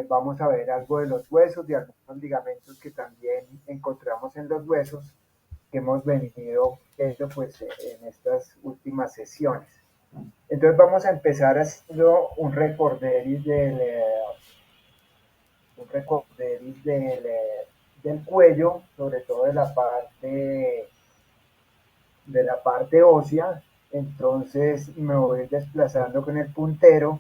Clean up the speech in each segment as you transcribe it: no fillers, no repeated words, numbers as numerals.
vamos a ver algo de los huesos, de algunos ligamentos que también encontramos en los huesos que hemos venido viendo pues, en estas últimas sesiones. Entonces vamos a empezar haciendo un recorderis del cuello, sobre todo de la parte ósea. Entonces me voy desplazando con el puntero.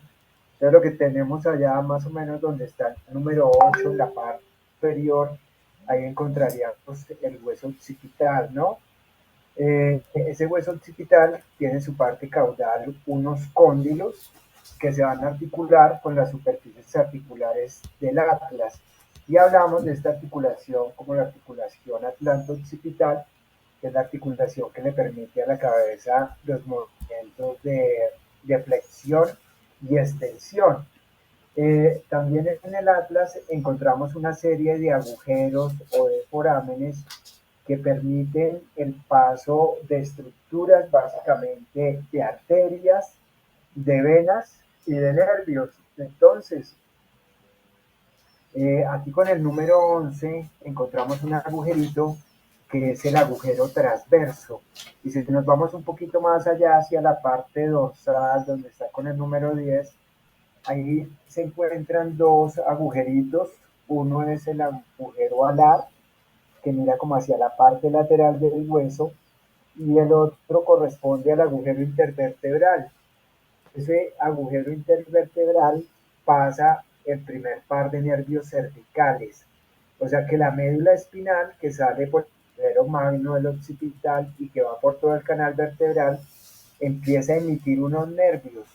Entonces lo que tenemos allá más o menos donde está el número 8 en la parte superior, ahí encontraríamos el hueso occipital, ¿no? Ese hueso occipital tiene su parte caudal unos cóndilos que se van a articular con las superficies articulares del atlas. Y hablamos de esta articulación como la articulación atlanto-occipital, que es la articulación que le permite a la cabeza los movimientos de flexión y extensión. También en el atlas encontramos una serie de agujeros o de forámenes que permiten el paso de estructuras básicamente de arterias, de venas y de nervios. Entonces, aquí con el número 11 encontramos un agujerito que es el agujero transverso. Y si nos vamos un poquito más allá hacia la parte dorsal, donde está con el número 10, ahí se encuentran dos agujeritos. Uno es el agujero alar, que mira como hacia la parte lateral del hueso, y el otro corresponde al agujero intervertebral. Ese agujero intervertebral pasa el primer par de nervios cervicales. O sea que la médula espinal, que sale por el agujero magno del occipital y que va por todo el canal vertebral, empieza a emitir unos nervios.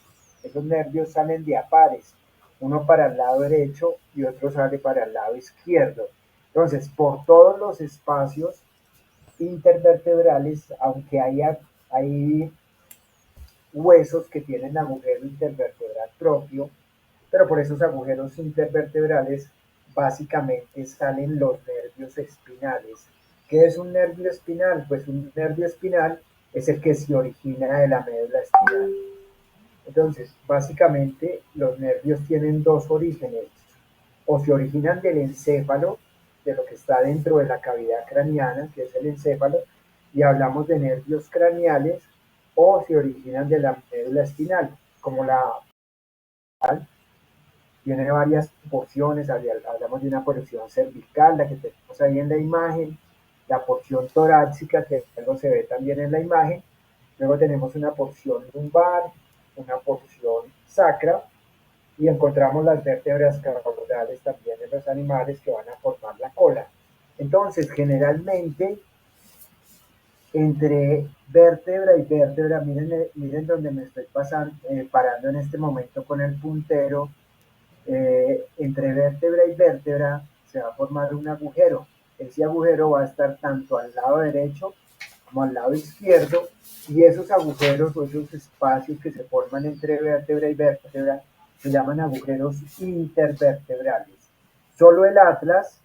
Esos nervios salen de a pares, uno para el lado derecho y otro sale para el lado izquierdo. Entonces, por todos los espacios intervertebrales, aunque hay huesos que tienen agujero intervertebral propio, pero por esos agujeros intervertebrales básicamente salen los nervios espinales. ¿Qué es un nervio espinal? Pues un nervio espinal es el que se origina de la médula espinal. Entonces, básicamente los nervios tienen dos orígenes, o se originan del encéfalo, de lo que está dentro de la cavidad craneana, que es el encéfalo, y hablamos de nervios craneales, o se originan de la médula espinal, como la tiene varias porciones, hablamos de una porción cervical, la que tenemos ahí en la imagen, la porción torácica, que luego se ve también en la imagen, luego tenemos una porción lumbar, una porción sacra, y encontramos las vértebras caudales también en los animales que van a formar la cola. Entonces, generalmente, entre vértebra y vértebra, miren donde me estoy parando en este momento con el puntero, entre vértebra y vértebra se va a formar un agujero. Ese agujero va a estar tanto al lado derecho como al lado izquierdo, y esos agujeros o esos espacios que se forman entre vértebra y vértebra se llaman agujeros intervertebrales. Solo el atlas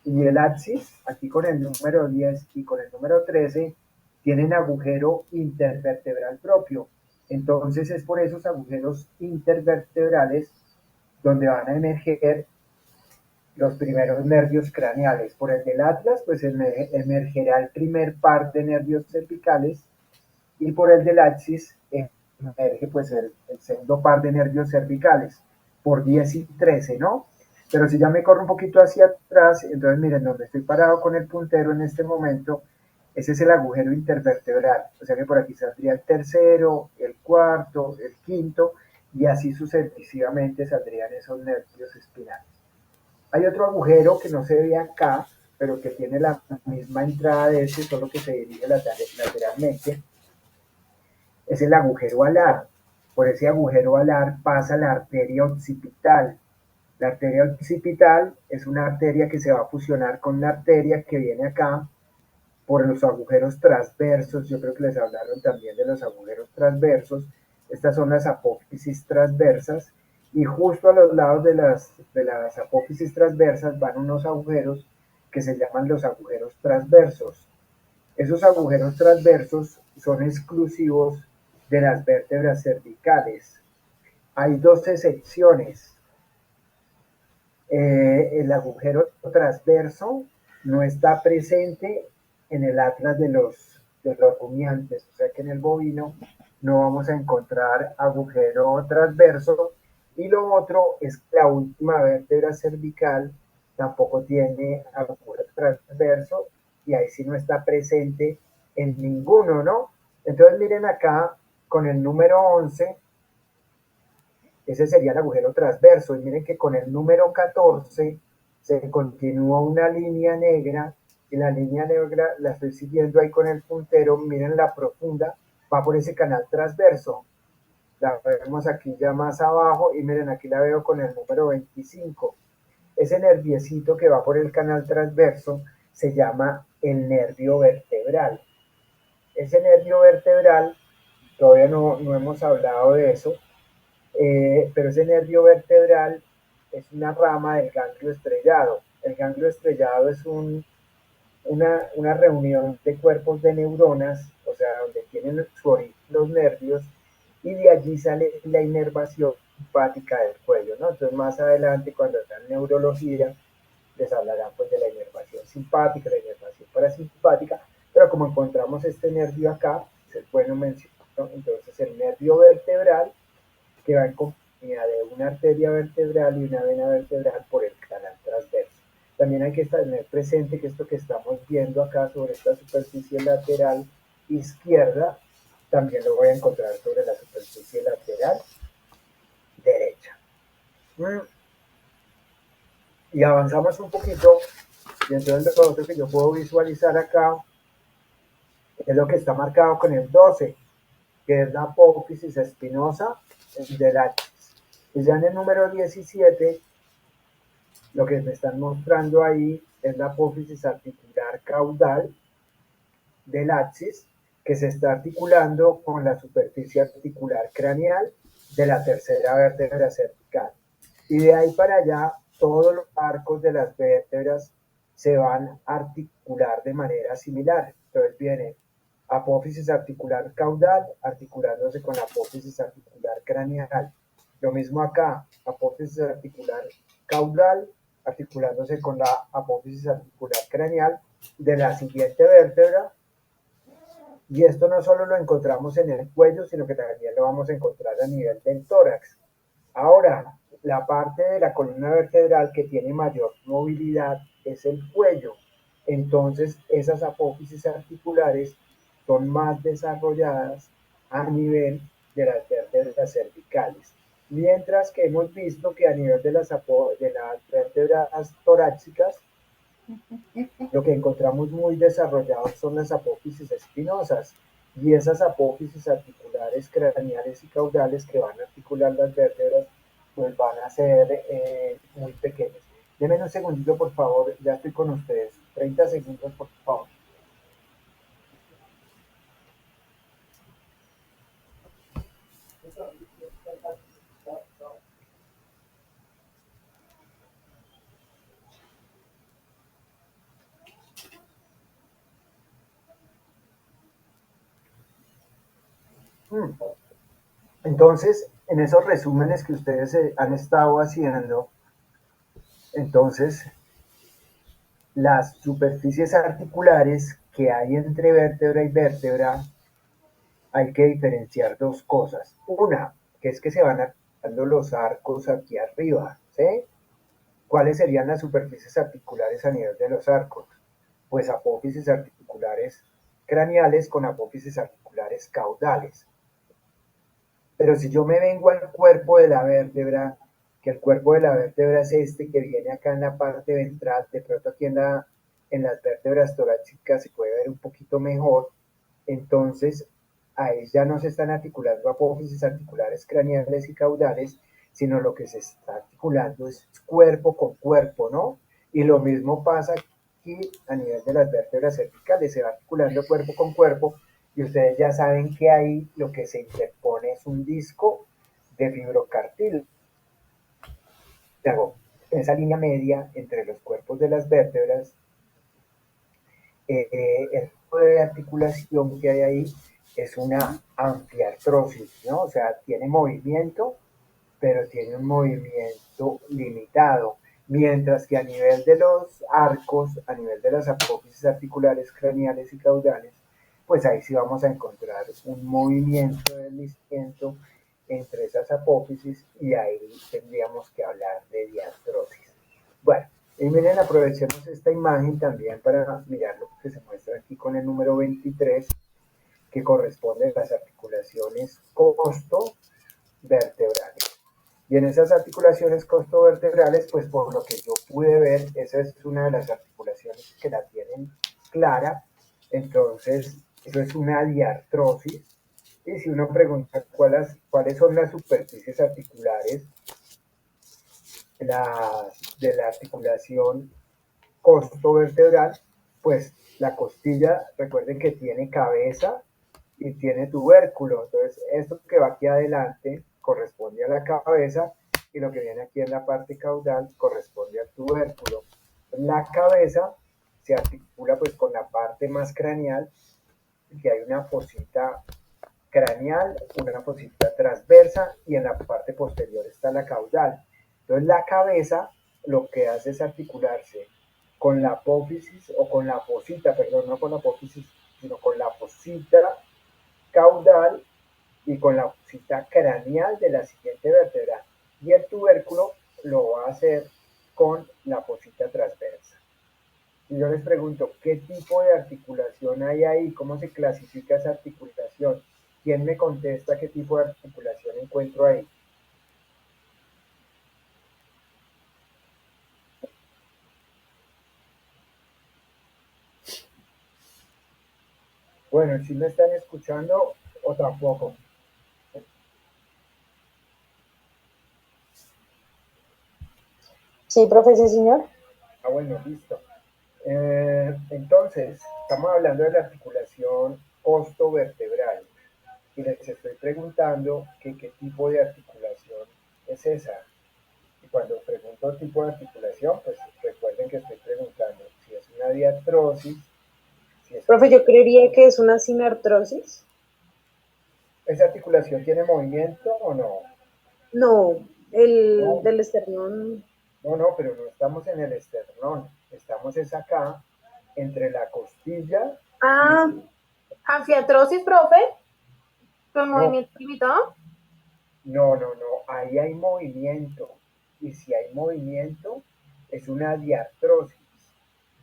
y el axis, aquí con el número 10 y con el número 13, tienen agujero intervertebral propio. Entonces es por esos agujeros intervertebrales donde van a emerger los primeros nervios craneales. Por el del atlas, pues emergerá el primer par de nervios cervicales, y por el del axis emerge pues el segundo par de nervios cervicales, por 10 y 13, ¿no? Pero si ya me corro un poquito hacia atrás, entonces miren, donde estoy parado con el puntero en este momento, ese es el agujero intervertebral. O sea que por aquí saldría el tercero, el cuarto, el quinto, y así sucesivamente saldrían esos nervios espinales. Hay otro agujero que no se ve acá, pero que tiene la misma entrada de ese, solo que se dirige lateralmente. Es el agujero alar. Por ese agujero alar pasa la arteria occipital. La arteria occipital es una arteria que se va a fusionar con una arteria que viene acá por los agujeros transversos. Yo creo que les hablaron también de los agujeros transversos. Estas son las apófisis transversas, y justo a los lados de las apófisis transversas van unos agujeros que se llaman los agujeros transversos. Esos agujeros transversos son exclusivos de las vértebras cervicales. Hay dos excepciones. El agujero transverso no está presente en el atlas de los rumiantes, o sea que en el bovino no vamos a encontrar agujero transverso. Y lo otro es que la última vértebra cervical tampoco tiene agujero transverso y ahí sí no está presente en ninguno, ¿no? Entonces miren acá con el número 11, ese sería el agujero transverso. Y miren que con el número 14 se continúa una línea negra y la línea negra la estoy siguiendo ahí con el puntero. Miren la profunda, va por ese canal transverso. La vemos aquí ya más abajo y miren aquí la veo con el número 25. Ese nerviecito que va por el canal transverso se llama el nervio vertebral. Ese nervio vertebral, todavía no hemos hablado de eso, pero ese nervio vertebral es una rama del ganglio estrellado. El ganglio estrellado es una reunión de cuerpos de neuronas, o sea, donde tienen su origen los nervios, y de allí sale la inervación simpática del cuello, ¿no? Entonces más adelante, cuando están en neurología, les hablarán pues de la inervación simpática, la inervación parasimpática, pero como encontramos este nervio acá, es bueno mencionar, ¿no? Entonces el nervio vertebral que va en compañía de una arteria vertebral y una vena vertebral por el canal transverso. También hay que tener presente que esto que estamos viendo acá sobre esta superficie lateral izquierda, también lo voy a encontrar sobre la superficie lateral derecha. Y avanzamos un poquito, y entonces lo otro que yo puedo visualizar acá es lo que está marcado con el 12, que es la apófisis espinosa del axis. Y ya en el número 17 lo que me están mostrando ahí es la apófisis articular caudal del axis que se está articulando con la superficie articular craneal de la tercera vértebra cervical. Y de ahí para allá, todos los arcos de las vértebras se van a articular de manera similar. Entonces viene apófisis articular caudal articulándose con la apófisis articular craneal. Lo mismo acá, apófisis articular caudal articulándose con la apófisis articular craneal de la siguiente vértebra. Y esto no solo lo encontramos en el cuello, sino que también lo vamos a encontrar a nivel del tórax. Ahora, la parte de la columna vertebral que tiene mayor movilidad es el cuello. Entonces, esas apófisis articulares son más desarrolladas a nivel de las vértebras cervicales. Mientras que hemos visto que a nivel de las vértebras torácicas, lo que encontramos muy desarrollados son las apófisis espinosas y esas apófisis articulares craneales y caudales que van a articular las vértebras pues van a ser muy pequeñas. Denme un segundito, por favor, ya estoy con ustedes. 30 segundos, por favor. Entonces, en esos resúmenes que ustedes han estado haciendo, entonces, las superficies articulares que hay entre vértebra y vértebra hay que diferenciar dos cosas. Una, que es que se van articulando los arcos aquí arriba, ¿sí? ¿Cuáles serían las superficies articulares a nivel de los arcos? Pues apófisis articulares craneales con apófisis articulares caudales. Pero si yo me vengo al cuerpo de la vértebra, que el cuerpo de la vértebra es este que viene acá en la parte ventral, de pronto aquí en las vértebras torácicas se puede ver un poquito mejor, entonces ahí ya no se están articulando apófisis articulares craneales y caudales, sino lo que se está articulando es cuerpo con cuerpo, ¿no? Y lo mismo pasa aquí a nivel de las vértebras cervicales, se va articulando cuerpo con cuerpo, y ustedes ya saben que ahí lo que se interpone es un disco de fibrocartílago, esa línea media entre los cuerpos de las vértebras. El tipo de articulación que hay ahí es una anfiartrosis, ¿no? O sea, tiene movimiento, pero tiene un movimiento limitado. Mientras que a nivel de los arcos, a nivel de las apófisis articulares, craneales y caudales, pues ahí sí vamos a encontrar un movimiento de deslizamiento entre esas apófisis y ahí tendríamos que hablar de diartrosis. Bueno, y miren, aprovechemos esta imagen también para mirar lo que se muestra aquí con el número 23, que corresponde a las articulaciones costo-vertebrales. Y en esas articulaciones costovertebrales, pues por lo que yo pude ver, esa es una de las articulaciones que la tienen clara. Entonces, eso es una diartrosis. Y si uno pregunta cuáles son las superficies articulares de la articulación costovertebral, pues la costilla, recuerden que tiene cabeza y tiene tubérculo. Entonces, esto que va aquí adelante corresponde a la cabeza y lo que viene aquí en la parte caudal corresponde al tubérculo. La cabeza se articula pues con la parte más craneal, que hay una fosita craneal, una fosita transversa y en la parte posterior está la caudal. Entonces la cabeza lo que hace es articularse con la apófisis o con la fosita, perdón, no con la apófisis, sino con la fosita caudal y con la fosita craneal de la siguiente vértebra. Y el tubérculo lo va a hacer con la fosita transversa. Y yo les pregunto, ¿qué tipo de articulación hay ahí? ¿Cómo se clasifica esa articulación? ¿Quién me contesta qué tipo de articulación encuentro ahí? Bueno, ¿sí me están escuchando o tampoco? Sí, profe, sí, señor. Ah, bueno, listo. Entonces, estamos hablando de la articulación costovertebral y les estoy preguntando que qué tipo de articulación es esa. Y cuando pregunto tipo de articulación, pues recuerden que estoy preguntando si es una diartrosis, si es una... Profe, yo creería que es una sinartrosis. ¿Esa articulación tiene movimiento o no? No, el No, del esternón. no, pero no estamos en el esternón, estamos es acá, entre la costilla y... Ah, anfiatrosis, profe, con No, movimiento limitado. no, ahí hay movimiento. Y si hay movimiento, es una diartrosis.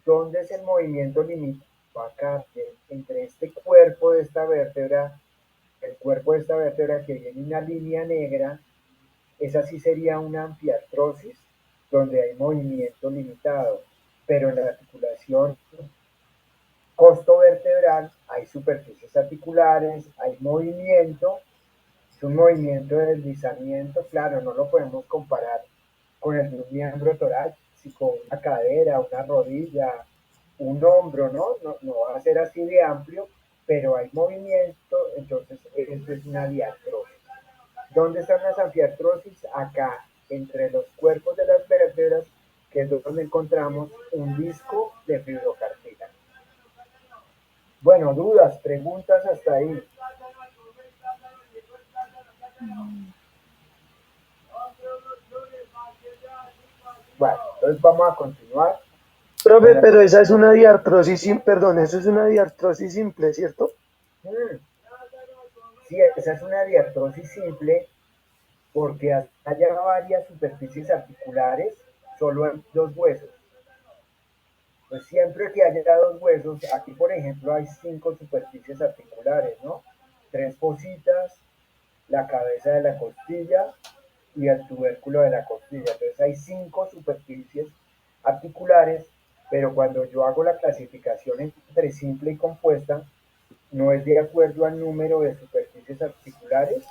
¿Dónde es el movimiento limitado? Acá, entre este cuerpo de esta vértebra, el cuerpo de esta vértebra que viene una línea negra, esa sí sería una anfiartrosis, donde hay movimiento limitado. Pero en la articulación costovertebral hay superficies articulares, hay movimiento, es un movimiento de deslizamiento, claro, no lo podemos comparar con el de un miembro torácico, una cadera, una rodilla, un hombro, ¿no? No va a ser así de amplio, pero hay movimiento, entonces eso es una diartrosis. ¿Dónde están las anfiartrosis? Acá, entre los cuerpos de las vértebras, que es donde encontramos un disco de fibrocartílago. Bueno, dudas, preguntas hasta ahí. Bueno, entonces vamos a continuar con Profe, la... pero esa es una diartrosis, perdón, eso es una diartrosis simple, ¿cierto? Mm, sí, esa es una diartrosis simple porque haya varias superficies articulares, solo hay dos huesos. Pues siempre que haya dos huesos, aquí por ejemplo hay cinco superficies articulares, ¿no? Tres fositas, la cabeza de la costilla y el tubérculo de la costilla. Entonces hay cinco superficies articulares, pero cuando yo hago la clasificación entre simple y compuesta, no es de acuerdo al número de superficies articulares,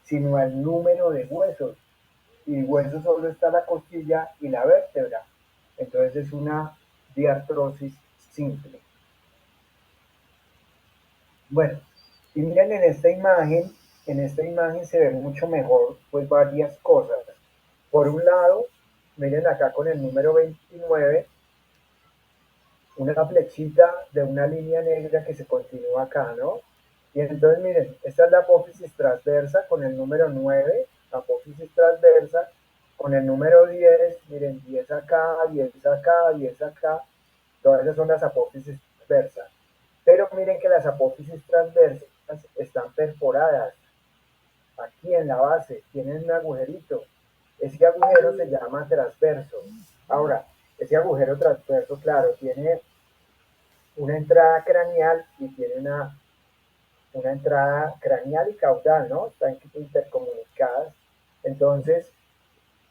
sino al número de huesos. Y huesos solo está la costilla y la vértebra. Entonces es una diartrosis simple. Bueno, y miren en esta imagen se ve mucho mejor pues varias cosas. Por un lado, miren acá con el número 29, una flechita de una línea negra que se continúa acá, ¿no? Y entonces miren, esta es la apófisis transversa con el número 9, apófisis transversa, con el número 10, miren, 10 acá, 10 acá, 10 acá, todas esas son las apófisis transversas. Pero miren que las apófisis transversas están perforadas aquí en la base, tienen un agujerito. Ese agujero se llama transverso. Ahora, ese agujero transverso, claro, tiene una entrada craneal y tiene una entrada craneal y caudal, ¿no? Están intercomunicadas. Entonces,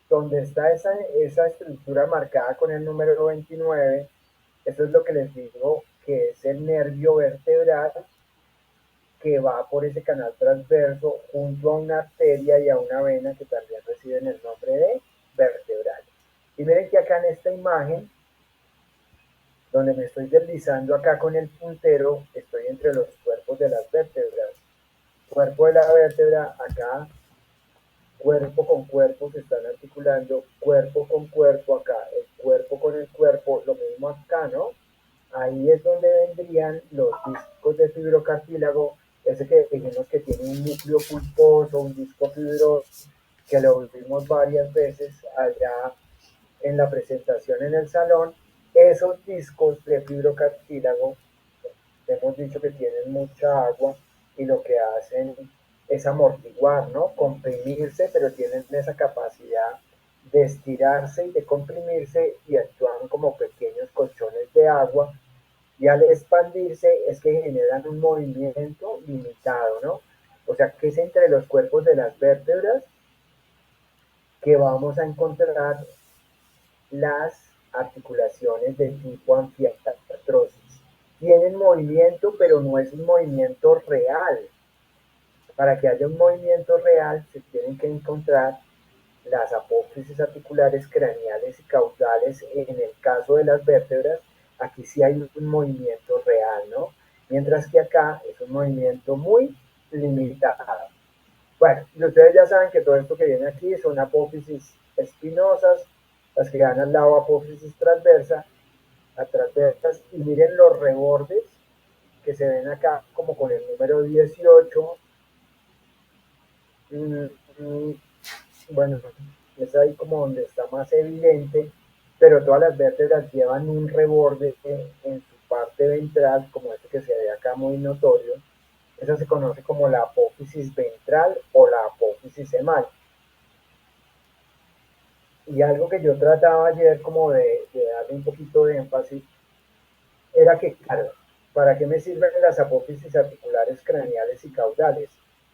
donde está esa estructura marcada con el número 29, eso es lo que les digo que es el nervio vertebral que va por ese canal transverso junto a una arteria y a una vena que también reciben el nombre de vertebral. Y miren que acá en esta imagen, donde me estoy deslizando acá con el puntero, estoy entre los cuerpos de las vértebras. Cuerpo de la vértebra, acá cuerpo con cuerpo se están articulando, cuerpo con cuerpo acá, el cuerpo con el cuerpo, lo mismo acá, ¿no? Ahí es donde vendrían los discos de fibrocartílago, ese que dijimos que tiene un núcleo pulposo, un disco fibroso, que lo vimos varias veces allá en la presentación en el salón. Esos discos de fibrocartílago, hemos dicho que tienen mucha agua y lo que hacen es amortiguar, ¿no? Comprimirse, pero tienen esa capacidad de estirarse y de comprimirse y actúan como pequeños colchones de agua y al expandirse es que generan un movimiento limitado, ¿no? O sea, que es entre los cuerpos de las vértebras que vamos a encontrar las articulaciones de tipo anfiartrosis. Tienen movimiento, pero no es un movimiento real. Para que haya un movimiento real se tienen que encontrar las apófisis articulares craneales y caudales. En el caso de las vértebras, aquí sí hay un movimiento real, ¿no? Mientras que acá es un movimiento muy limitado. Bueno, y ustedes ya saben que todo esto que viene aquí son apófisis espinosas, las que dan al lado apófisis transversa, a transversas, y miren los rebordes que se ven acá como con el número 18. Bueno, es ahí como donde está más evidente, pero todas las vértebras llevan un reborde en su parte ventral, como este que se ve acá muy notorio. Esa se conoce como la apófisis ventral o la apófisis semal. Y algo que yo trataba ayer como de darle un poquito de énfasis era que, claro, ¿para qué me sirven las apófisis articulares craneales y caudales?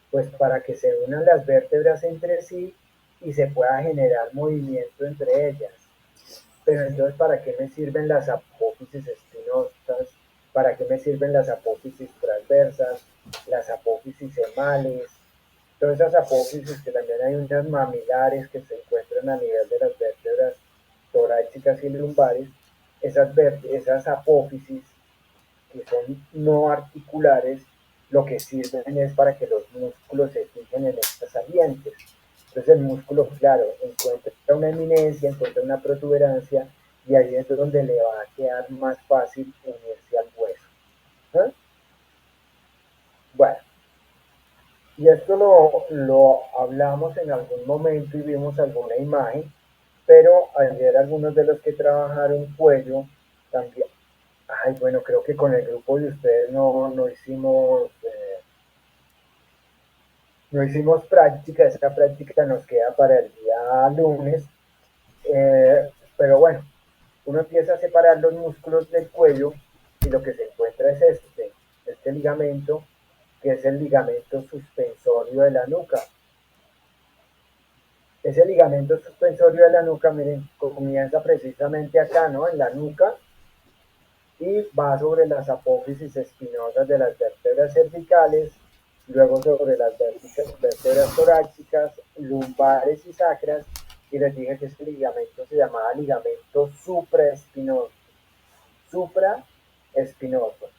Pues para que se unan las vértebras entre sí y se pueda generar movimiento entre ellas. Pero entonces, ¿para qué me sirven las apófisis espinosas? ¿Para qué me sirven las apófisis transversas? Las apófisis semales. Todas esas apófisis, que también hay unas mamilares que se encuentran a nivel de las vértebras torácicas y lumbares. Esas apófisis que son no articulares, lo que sirven es para que los músculos se fijen en estas salientes. Entonces el músculo, claro, encuentra una eminencia, encuentra una protuberancia y ahí es donde le va a quedar más fácil unirse al hueso. ¿Eh? Bueno, y esto lo hablamos en algún momento y vimos alguna imagen, pero ayer algunos de los que trabajaron cuello también. Ay, bueno, creo que con el grupo de ustedes no hicimos práctica, esa práctica nos queda para el día lunes, pero bueno, uno empieza a separar los músculos del cuello y lo que se encuentra es este ligamento, que es el ligamento suspensorio de la nuca. Ese ligamento suspensorio de la nuca, miren, comienza precisamente acá, ¿no? En la nuca y va sobre las apófisis espinosas de las vértebras cervicales, luego sobre las vértebras torácicas, lumbares y sacras, y les dije que este ligamento se llamaba ligamento supraespinoso. Supraespinoso.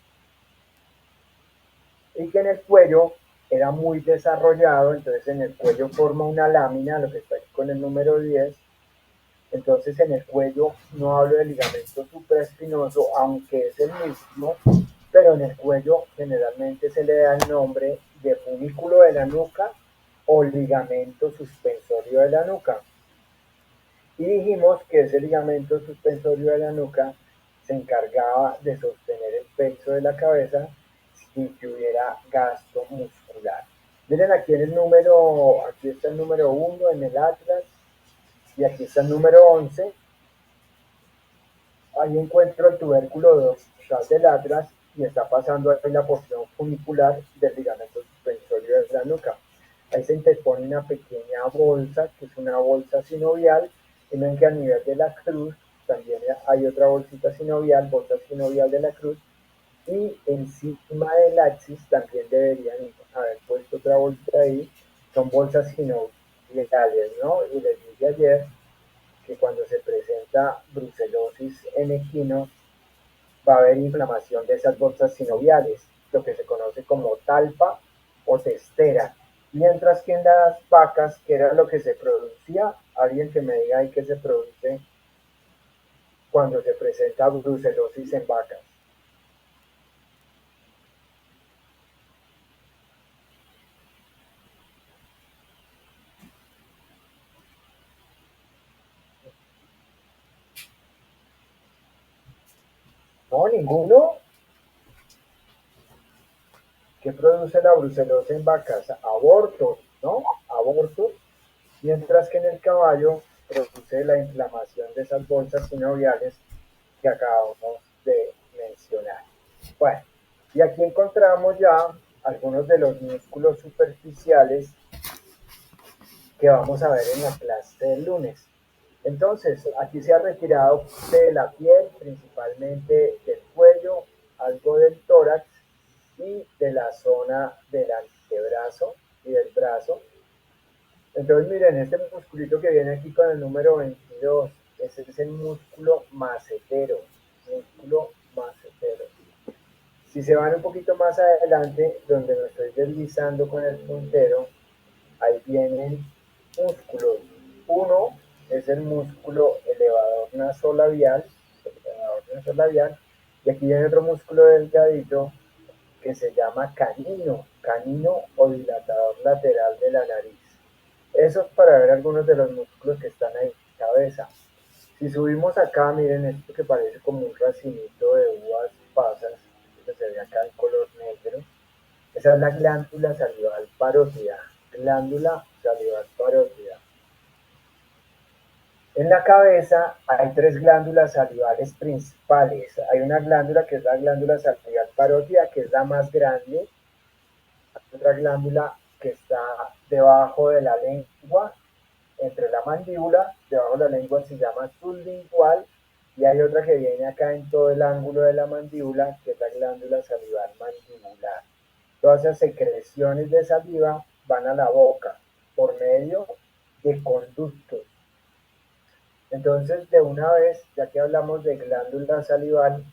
Y que en el cuello era muy desarrollado, entonces en el cuello forma una lámina, lo que está aquí con el número 10. Entonces en el cuello no hablo de ligamento supraespinoso, aunque es el mismo, pero en el cuello generalmente se le da el nombre de funículo de la nuca o ligamento suspensorio de la nuca. Y dijimos que ese ligamento suspensorio de la nuca se encargaba de sostener el peso de la cabeza sin que hubiera gasto muscular. Miren aquí en el número, aquí está el número 1 en el atlas y aquí está el número 11. Ahí encuentro el tubérculo dorsal del atlas y está pasando ahí la porción funicular del ligamento suspensorio de la nuca. Ahí se interpone una pequeña bolsa, que es una bolsa sinovial, y ven que a nivel de la cruz también hay otra bolsa sinovial de la cruz, y encima del axis también deberían haber puesto otra bolsa ahí, son bolsas sinoviales, ¿no? Y les dije ayer que cuando se presenta brucelosis en equinos va a haber inflamación de esas bolsas sinoviales, lo que se conoce como talpa o testera. Mientras que en las vacas, que era lo que se producía, alguien que me diga ahí que se produce cuando se presenta brucelosis en vacas. No, ninguno. ¿Qué produce la brucelosis en vacas? Abortos, ¿no? Abortos. Mientras que en el caballo produce la inflamación de esas bolsas sinoviales que acabamos de mencionar. Bueno, y aquí encontramos ya algunos de los músculos superficiales que vamos a ver en la clase del lunes. Entonces, aquí se ha retirado de la piel, principalmente del cuello, algo del tórax y de la zona del antebrazo y del brazo. Entonces, miren, este musculito que viene aquí con el número 22, ese es el músculo macetero, músculo macetero. Si se van un poquito más adelante, donde me estoy deslizando con el puntero, ahí vienen músculos. Uno es el músculo elevador nasolabial, y aquí viene otro músculo delgadito que se llama canino o dilatador lateral de la nariz. Eso es para ver algunos de los músculos que están ahí en la cabeza. Si subimos acá, miren esto que parece como un racinito de uvas pasas, que se ve acá en color negro. Esa es la glándula salival parótida. Glándula salival parótida. En la cabeza hay tres glándulas salivales principales. Hay una glándula que es la glándula salival parótida, que es la más grande. Hay otra glándula que está debajo de la lengua, entre la mandíbula, debajo de la lengua se llama sublingual, y hay otra que viene acá en todo el ángulo de la mandíbula, que es la glándula salival mandibular. Todas esas secreciones de saliva van a la boca por medio de conductos. Entonces, de una vez, ya que hablamos de glándula salival,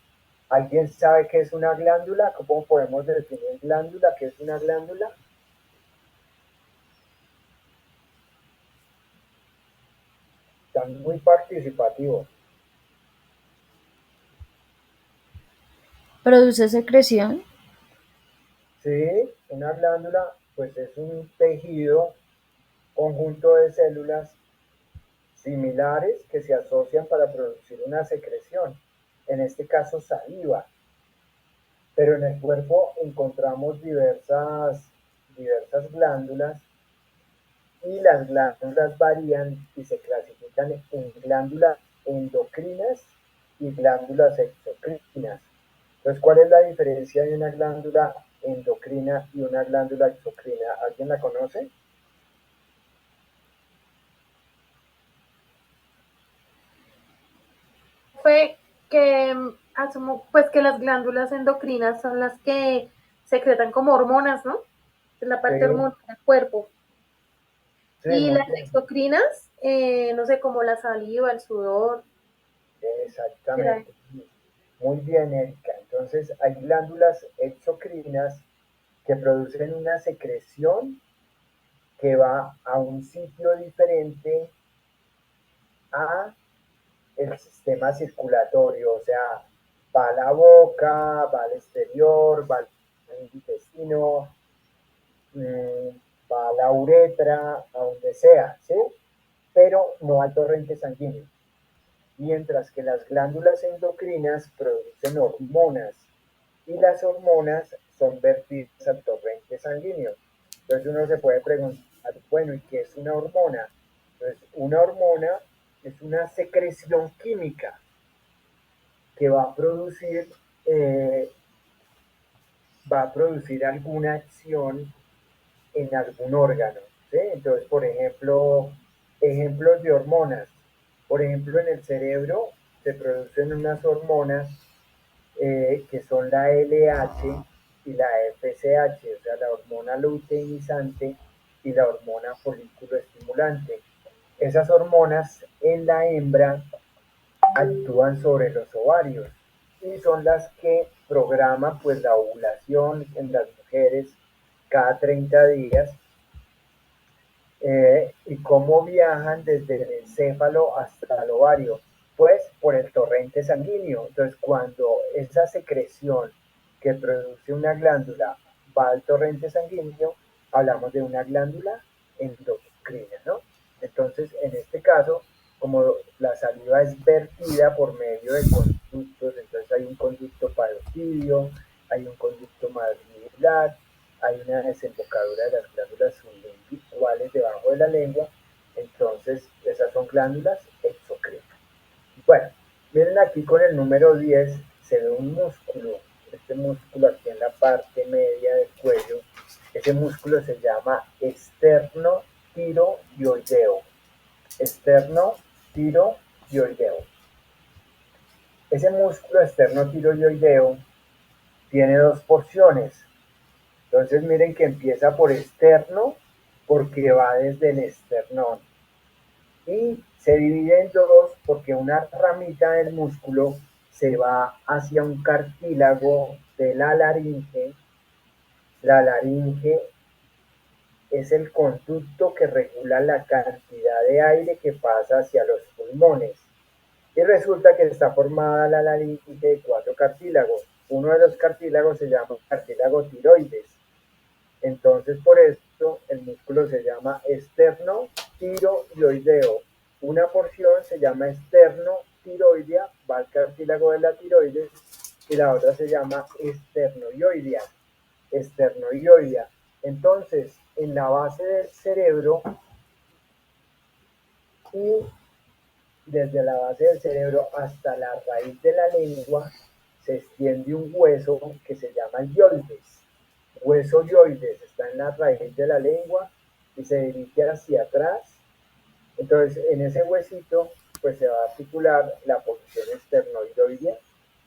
¿alguien sabe qué es una glándula? ¿Cómo podemos definir glándula? ¿Qué es una glándula? Están muy participativos. Produce secreción. Sí, una glándula pues es un tejido, conjunto de células similares que se asocian para producir una secreción, en este caso saliva. Pero en el cuerpo encontramos diversas glándulas, y las glándulas varían y se clasifican en glándulas endocrinas y glándulas exocrinas. Entonces, ¿cuál es la diferencia de una glándula endocrina y una glándula exocrina? ¿Alguien la conoce? Fue que asumo pues que las glándulas endocrinas son las que secretan como hormonas, ¿no? Es la Sí, parte hormonal del cuerpo. sí, Y muy las bien. exocrinas, no sé, como la saliva, el sudor, ¿será? Exactamente. Muy bien, Erika. Entonces, hay glándulas exocrinas que producen una secreción que va a un sitio diferente a el sistema circulatorio, o sea, va a la boca, va al exterior, va al intestino, va a la uretra, a donde sea, ¿sí? pero no al torrente sanguíneo. Mientras que las glándulas endocrinas producen hormonas y las hormonas son vertidas al torrente sanguíneo. Entonces uno se puede preguntar, bueno, ¿y qué es una hormona? Entonces, una hormona es una secreción química que eh, va a producir alguna acción en algún órgano. ¿Sí? Entonces, por ejemplo, ejemplos de hormonas. Por ejemplo, en el cerebro se producen unas hormonas que son la LH y la FSH, o sea, la hormona luteinizante y la hormona folículo estimulante. Esas hormonas en la hembra actúan sobre los ovarios y son las que programan pues la ovulación en las mujeres cada 30 días y cómo viajan desde el encéfalo hasta el ovario, pues por el torrente sanguíneo. Entonces, cuando esa secreción que produce una glándula va al torrente sanguíneo, hablamos de una glándula endocrina, ¿no? Entonces, en este caso, como la saliva es vertida por medio de conductos, entonces hay un conducto parotidio, hay un conducto mandibular, hay una desembocadura de las glándulas sublinguales debajo de la lengua, entonces esas son glándulas exocrinas. Bueno, miren aquí con el número 10 se ve un músculo, este músculo aquí en la parte media del cuello, ese músculo se llama esternotiroideo, esternotiroideo. Ese músculo esternotiroideo tiene dos porciones. Entonces miren que empieza por externo porque va desde el esternón y se divide en dos porque una ramita del músculo se va hacia un cartílago de la laringe. La laringe es el conducto que regula la cantidad de aire que pasa hacia los pulmones. Y resulta que está formada la laringe de cuatro cartílagos. Uno de los cartílagos se llama cartílago tiroides. Entonces, por esto, el músculo se llama esternotiroideo. Una porción se llama esternotiroidea, va al cartílago de la tiroides, y la otra se llama esternoioidea. Esternoioidea. Entonces, en la base del cerebro y desde la base del cerebro hasta la raíz de la lengua se extiende un hueso que se llama yoides. Hueso yoides está en la raíz de la lengua y se dirige hacia atrás. Entonces, en ese huesito, pues se va a articular la porción esternoidoidea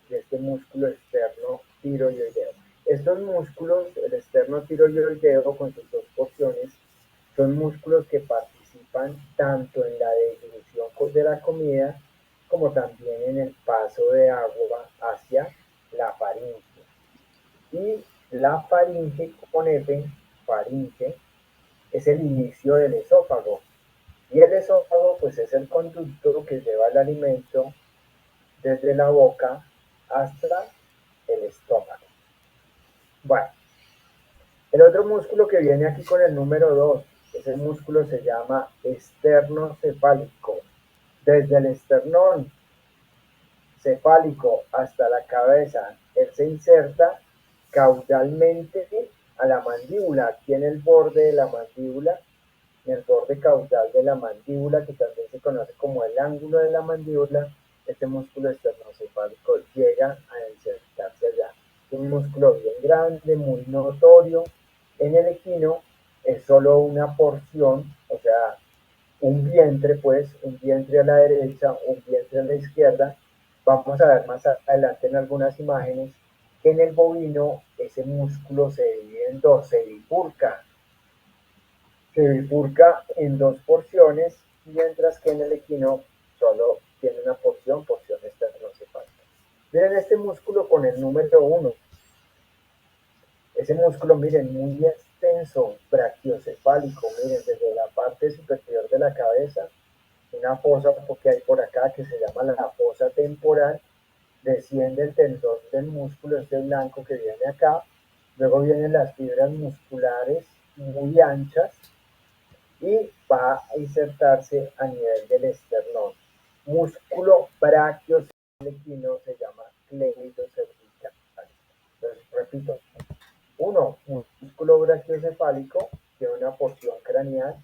de este músculo externo tiroideo. Estos músculos, el externo tiroideo con sus dos porciones, son músculos que participan tanto en la deglución de la comida como también en el paso de agua hacia la faringe. Y la faringe con F, faringe, es el inicio del esófago. Y el esófago pues es el conducto que lleva el alimento desde la boca hasta el estómago. Bueno, el otro músculo que viene aquí con el número 2, ese músculo se llama esternocefálico. Desde el esternón cefálico hasta la cabeza, él se inserta caudalmente a la mandíbula, aquí en el borde de la mandíbula, en el borde caudal de la mandíbula, que también se conoce como el ángulo de la mandíbula, este músculo esternocefálico llega a insertarse allá. Es un músculo bien grande, muy notorio. En el equino es solo una porción, o sea, un vientre, pues, un vientre a la derecha, un vientre a la izquierda. Vamos a ver más adelante en algunas imágenes que en el bovino ese músculo se divide en dos, se bifurca en dos porciones, mientras que en el equino solo tiene una porción esternocefálica. Miren este músculo con el número 1. Ese músculo, miren, muy extenso, brachiocefálico, miren, desde la parte superior de la cabeza, una fosa que hay por acá que se llama la fosa temporal, desciende el tendón del músculo, este blanco que viene acá, luego vienen las fibras musculares muy anchas, y va a insertarse a nivel del esternón. Músculo brachiocefálico se llama cleidocervical. Entonces, repito, uno, músculo brachiocefálico tiene una porción craneal,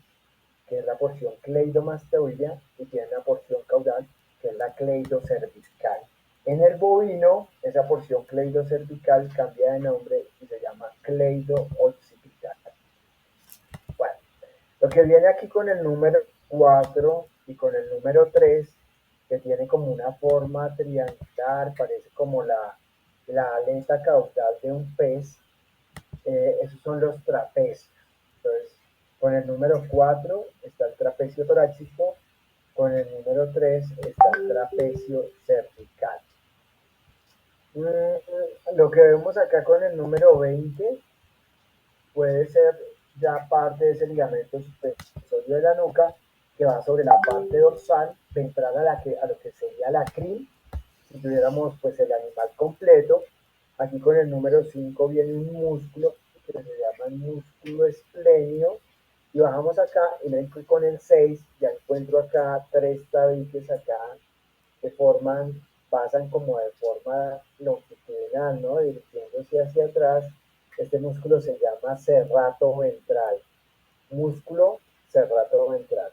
que es la porción cleidomastoidea, y tiene una porción caudal, que es la cleidocervical. En el bovino, esa porción cleidocervical cambia de nombre y se llama cleido-occipital. Bueno, lo que viene aquí con el número 4 y con el número 3, que tiene como una forma triangular, parece como la aleta caudal de un pez, esos son los trapecios. Entonces, con el número 4 está el trapecio torácico, con el número 3 está el trapecio cervical. Lo que vemos acá con el número 20 puede ser ya parte de ese ligamento suspensorio de la nuca que va sobre la parte dorsal, ventral a lo que sería la crin, si tuviéramos pues el animal completo. Aquí con el número 5 viene un músculo que se llama el músculo esplenio, y bajamos acá y con el 6 ya encuentro acá tres tabiques acá que pasan como de forma longitudinal, ¿no? Dirigiéndose hacia atrás. Este músculo se llama serrato ventral. Músculo serrato ventral.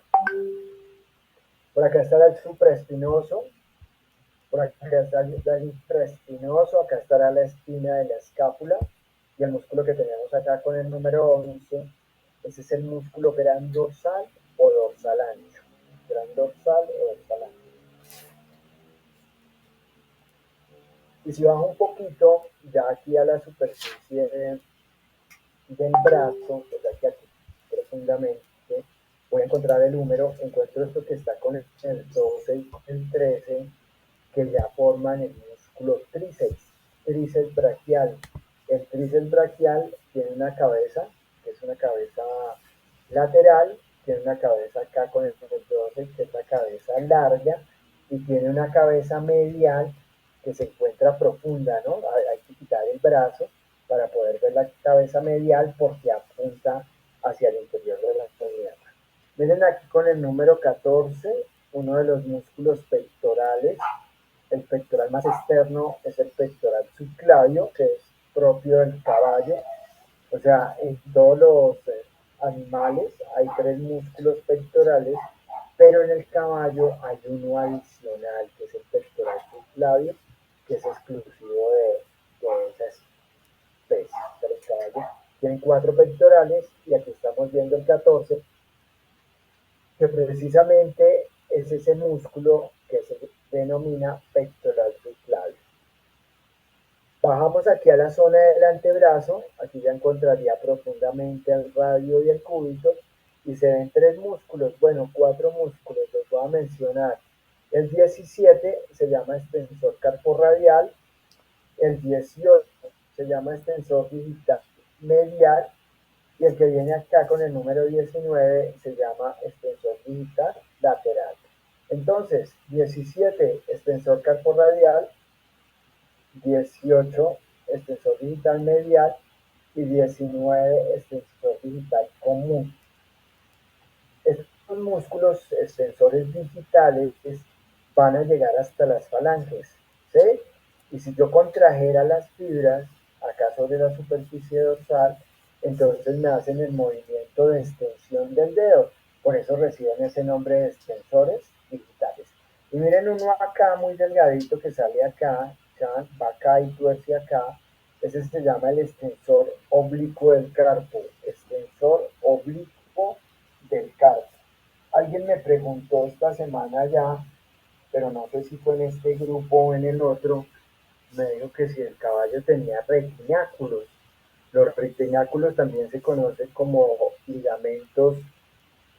Por acá estará el supraespinoso. Por acá está el infraespinoso. Acá estará la espina de la escápula. Y el músculo que tenemos acá con el número 11, ese es el músculo gran dorsal o dorsal ancho. Gran dorsal o dorsal ancho. Y si bajo un poquito, ya aquí a la superficie del brazo, pues aquí profundamente, voy a encontrar el húmero, encuentro esto que está con el 12 y con el 13, que ya forman el músculo tríceps braquial. El tríceps braquial tiene una cabeza, que es una cabeza lateral, tiene una cabeza acá con el 12, que es la cabeza larga, y tiene una cabeza medial que se encuentra profunda, ¿no? Hay que quitar el brazo para poder ver la cabeza medial porque apunta hacia el interior de la pierna. Miren aquí con el número 14, uno de los músculos pectorales. El pectoral más externo es el pectoral subclavio, que es propio del caballo. O sea, en todos los animales hay tres músculos pectorales, pero en el caballo hay uno adicional, que es el pectoral subclavio, que es exclusivo de esa especie. Pero el caballo tiene 4 pectorales y aquí estamos viendo el 14, que precisamente es ese músculo que se denomina pectoral subclavio. Bajamos aquí a la zona del antebrazo, aquí ya encontraría profundamente el radio y el cúbito, y se ven tres músculos, bueno, 4 músculos, los voy a mencionar. El 17 se llama extensor carporradial, el 18 se llama extensor digital medial, y el que viene acá con el número 19 se llama extensor digital lateral. Entonces, 17, extensor carporradial, 18, extensor digital medial, y 19, extensor digital común. Estos músculos extensores digitales van a llegar hasta las falanges, ¿sí? Y si yo contrajera las fibras acá sobre la superficie dorsal, entonces me hacen el movimiento de extensión del dedo. Por eso reciben ese nombre de extensores digitales. Y miren uno acá muy delgadito que sale acá, va acá y tuerce acá. Ese se llama el extensor oblicuo del carpo. Extensor oblicuo del carpo. Alguien me preguntó esta semana ya, pero no sé si fue en este grupo o en el otro, me dijo que si el caballo tenía retináculos. Los retináculos también se conocen como ligamentos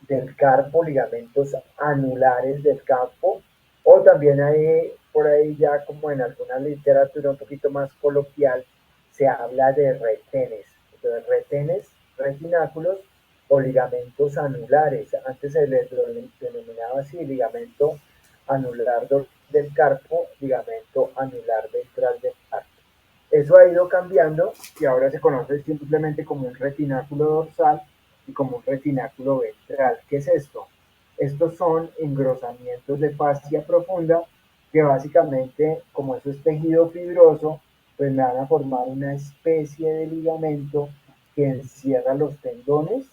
del carpo, ligamentos anulares del carpo, o también hay por ahí ya como en alguna literatura un poquito más coloquial se habla de retenes. Entonces, retenes, retináculos o ligamentos anulares. Antes se les denominaba así, ligamento anular del carpo, ligamento anular ventral del carpo. Eso ha ido cambiando y ahora se conoce simplemente como un retináculo dorsal y como un retináculo ventral. ¿Qué es esto? Estos son engrosamientos de fascia profunda que básicamente, como eso es tejido fibroso, pues me van a formar una especie de ligamento que encierra los tendones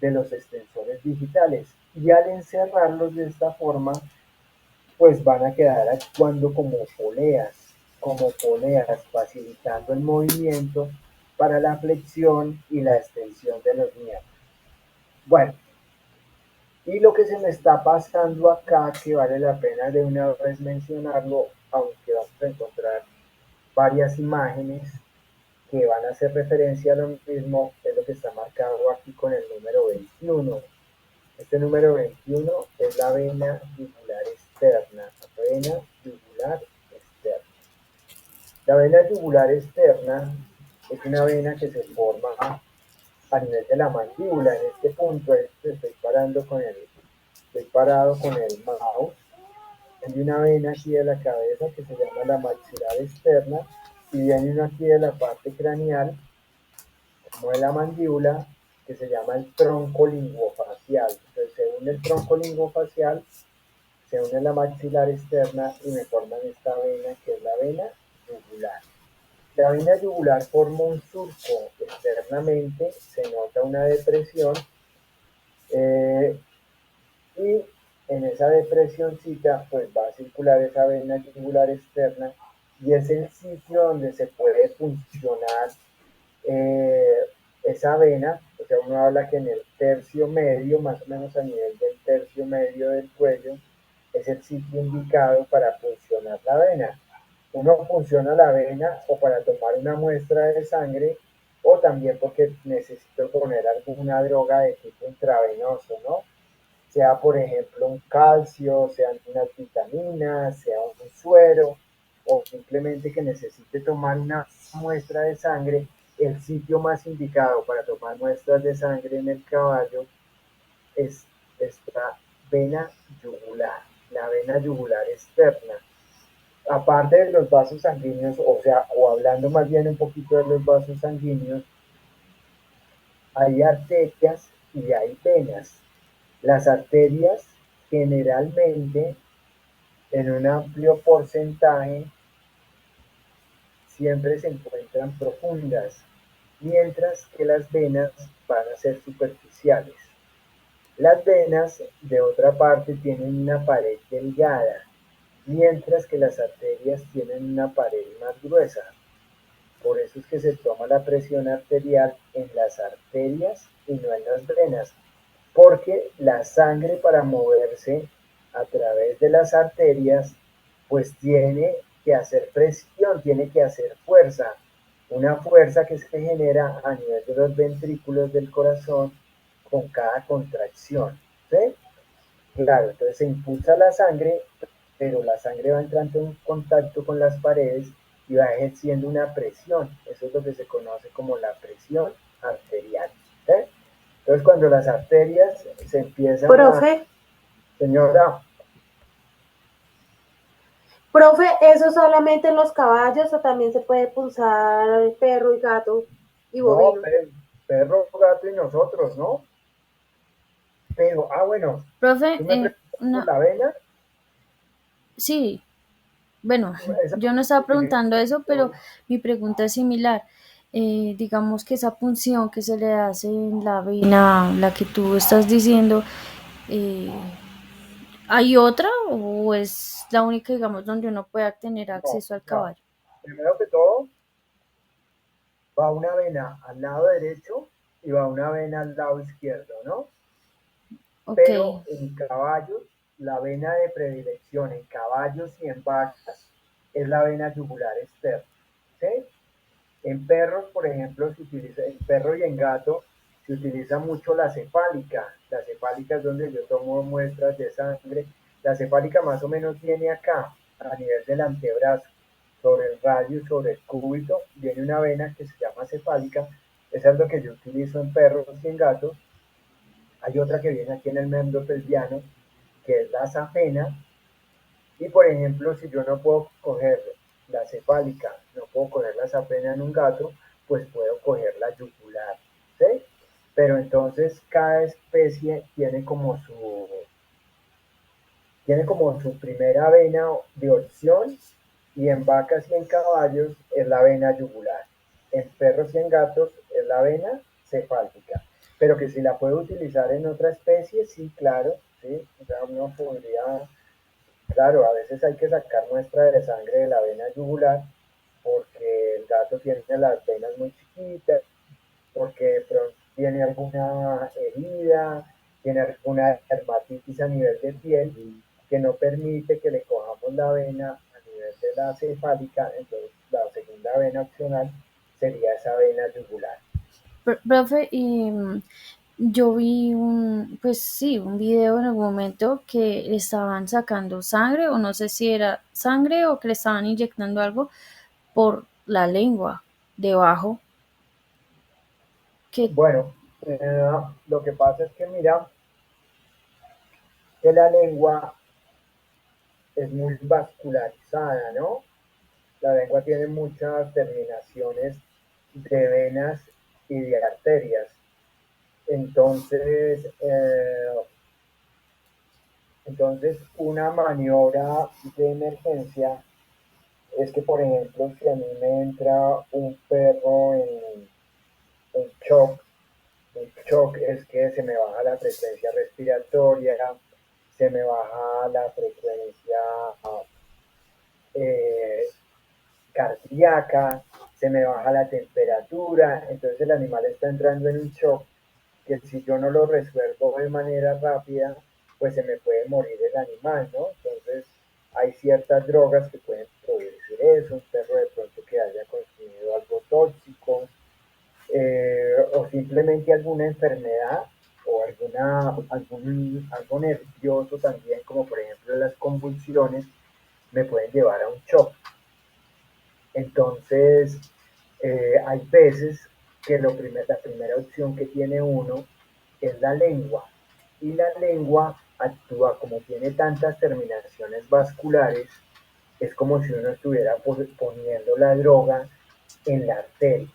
de los extensores digitales. Y al encerrarlos de esta forma, pues van a quedar actuando como poleas, facilitando el movimiento para la flexión y la extensión de los miembros. Bueno, y lo que se me está pasando acá, que vale la pena de una vez mencionarlo, aunque vamos a encontrar varias imágenes que van a hacer referencia a lo mismo, es lo que está marcado aquí con el número 21. Este número 21 es la vena yugular externa. Vena yugular externa. La vena yugular externa es una vena que se forma a nivel de la mandíbula. En este punto estoy parado con el mouse. Hay una vena aquí de la cabeza que se llama la maxilar externa y viene una aquí de la parte craneal, como de la mandíbula, que se llama el tronco linguofacial. Entonces se une el tronco linguofacial, se une la maxilar externa y me forman esta vena que es la vena yugular. La vena yugular forma un surco externamente, se nota una depresión y en esa depresioncita pues va a circular esa vena yugular externa y es el sitio donde se puede funcionar eh, esa vena. O sea, uno habla que en el tercio medio, más o menos a nivel del tercio medio del cuello, es el sitio indicado para funcionar la vena. Uno funciona la vena o para tomar una muestra de sangre o también porque necesito poner alguna droga de tipo intravenoso, ¿no? Sea por ejemplo un calcio, sean unas vitaminas, sea un suero o simplemente que necesite tomar una muestra de sangre. El sitio más indicado para tomar muestras de sangre en el caballo es esta vena yugular, la vena yugular externa. Aparte de los vasos sanguíneos, o sea, o hablando más bien un poquito de los vasos sanguíneos, hay arterias y hay venas. Las arterias generalmente en un amplio porcentaje siempre se encuentran profundas, mientras que las venas van a ser superficiales. Las venas, de otra parte, tienen una pared delgada, mientras que las arterias tienen una pared más gruesa. Por eso es que se toma la presión arterial en las arterias y no en las venas, porque la sangre para moverse a través de las arterias pues tiene que hacer presión, tiene que hacer fuerza, una fuerza que se genera a nivel de los ventrículos del corazón con cada contracción, ¿sí? Claro, entonces se impulsa la sangre, pero la sangre va entrando en contacto con las paredes y va ejerciendo una presión. Eso es lo que se conoce como la presión arterial, ¿sí? Entonces, cuando las arterias se empiezan Profe, Señora, profe, ¿eso solamente en los caballos o también se puede pulsar perro y gato y no, bovino? perro, gato y nosotros, ¿no? Pero, bueno, Profe, tú me preguntas por la vena, sí, bueno, esa yo no estaba utiliza preguntando eso, pero mi pregunta es similar. Digamos que esa punción que se le hace en la vena, la que tú estás diciendo, eh, ¿hay otra o es la única, digamos, donde uno pueda tener no, acceso al no. caballo? Primero que todo, va una vena al lado derecho y va una vena al lado izquierdo, ¿no? Ok, Pero en caballos, la vena de predilección en caballos y en vacas es la vena yugular externa, ¿sí? En perros, por ejemplo, se utiliza, en perro y en gato, se utiliza mucho la cefálica. La cefálica es donde yo tomo muestras de sangre. La cefálica más o menos viene acá, a nivel del antebrazo, sobre el radio, sobre el cúbito, viene una vena que se llama cefálica. Esa es lo que yo utilizo en perros y en gatos. Hay otra que viene aquí en el miembro pelviano, que es la safena. Y por ejemplo, si yo no puedo coger la cefálica, no puedo coger la safena en un gato, pues puedo coger la yugular, ¿sí? pero entonces cada especie tiene como su primera vena de opción, y en vacas y en caballos es la vena yugular. En perros y en gatos es la vena cefáltica. Pero que si la puede utilizar en otra especie, sí, claro, sí. O sea, uno podría, claro, a veces hay que sacar muestra de sangre de la vena yugular porque el gato tiene las venas muy chiquitas, porque de pronto tiene alguna herida, tiene alguna dermatitis a nivel de piel que no permite que le cojamos la vena a nivel de la cefálica. Entonces la segunda vena opcional sería esa vena yugular. Profe, yo vi pues sí, un video en algún momento que le estaban sacando sangre, o no sé si era sangre o que le estaban inyectando algo por la lengua debajo. Que Bueno, lo que pasa es que mira que la lengua es muy vascularizada, ¿no? La lengua tiene muchas terminaciones de venas y de arterias. Entonces, una maniobra de emergencia es que, por ejemplo, si a mí me entra un perro en shock, el shock es que se me baja la frecuencia respiratoria, se me baja la frecuencia eh, cardíaca, se me baja la temperatura, entonces el animal está entrando en un shock que si yo no lo resuelvo de manera rápida, pues se me puede morir el animal, ¿no? Entonces hay ciertas drogas que pueden producir eso, un perro de pronto que haya consumido algo tóxico, o simplemente alguna enfermedad o algo nervioso también, como por ejemplo las convulsiones, me pueden llevar a un shock. Entonces, hay veces que la primera opción que tiene uno es la lengua, y la lengua actúa como tiene tantas terminaciones vasculares, es como si uno estuviera poniendo la droga en la arteria,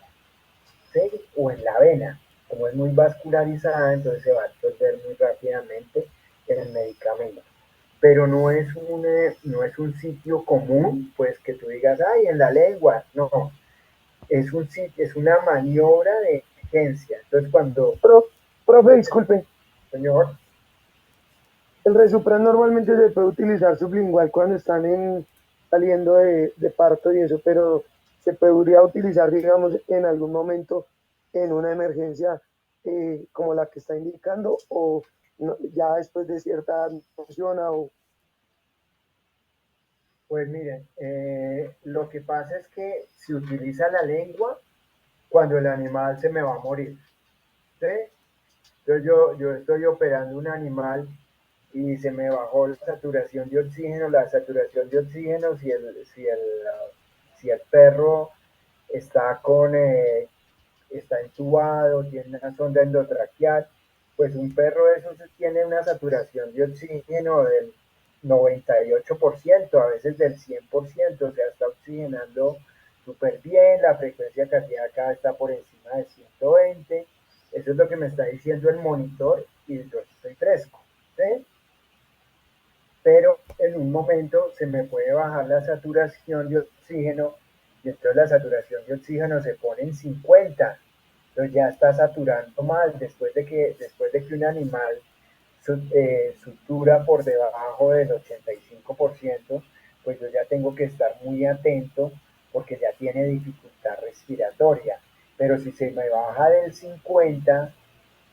¿sí? O en la vena. Como es muy vascularizada, entonces se va a absorber muy rápidamente el medicamento. Pero no es un sitio común, pues que tú digas, ay, en la lengua. No, es una maniobra de emergencia. Entonces, cuando, Profe, disculpe, señor, el Resupran normalmente se puede utilizar sublingual cuando están saliendo de parto y eso, pero se podría utilizar, digamos, en algún momento en una emergencia como la que está indicando, o ya después de cierta edad no funciona, o pues miren, lo que pasa es que se utiliza la lengua cuando el animal se me va a morir, ¿sí? Entonces yo estoy operando un animal y se me bajó la saturación de oxígeno. La saturación de oxígeno, si el perro está está entubado, tiene una sonda endotraqueal, pues un perro de esos tiene una saturación de oxígeno del 98%, a veces del 100%, o sea, está oxigenando súper bien, la frecuencia cardíaca está por encima de 120. Eso es lo que me está diciendo el monitor, y yo estoy fresco, ¿sí? Pero en un momento se me puede bajar la saturación de oxígeno, y entonces la saturación de oxígeno se pone en 50. Entonces ya está saturando mal. Después de que un animal sutura por debajo del 85%, pues yo ya tengo que estar muy atento porque ya tiene dificultad respiratoria. Pero si se me baja del 50,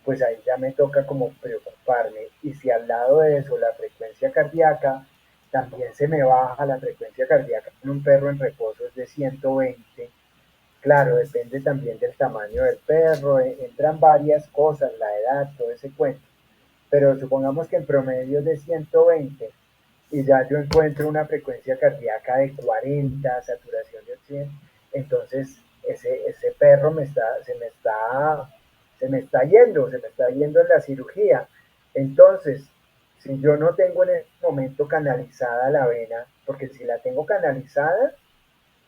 pues ahí ya me toca como preocuparme. Y si al lado de eso la frecuencia cardíaca también se me baja, la frecuencia cardíaca en un perro en reposo es de 120. Claro, depende también del tamaño del perro, entran varias cosas, la edad, todo ese cuento. Pero supongamos que en promedio es de 120, y ya yo encuentro una frecuencia cardíaca de 40, saturación de oxígeno, entonces ese perro se me está yendo en la cirugía. Entonces, si yo no tengo en ese momento canalizada la vena, porque si la tengo canalizada,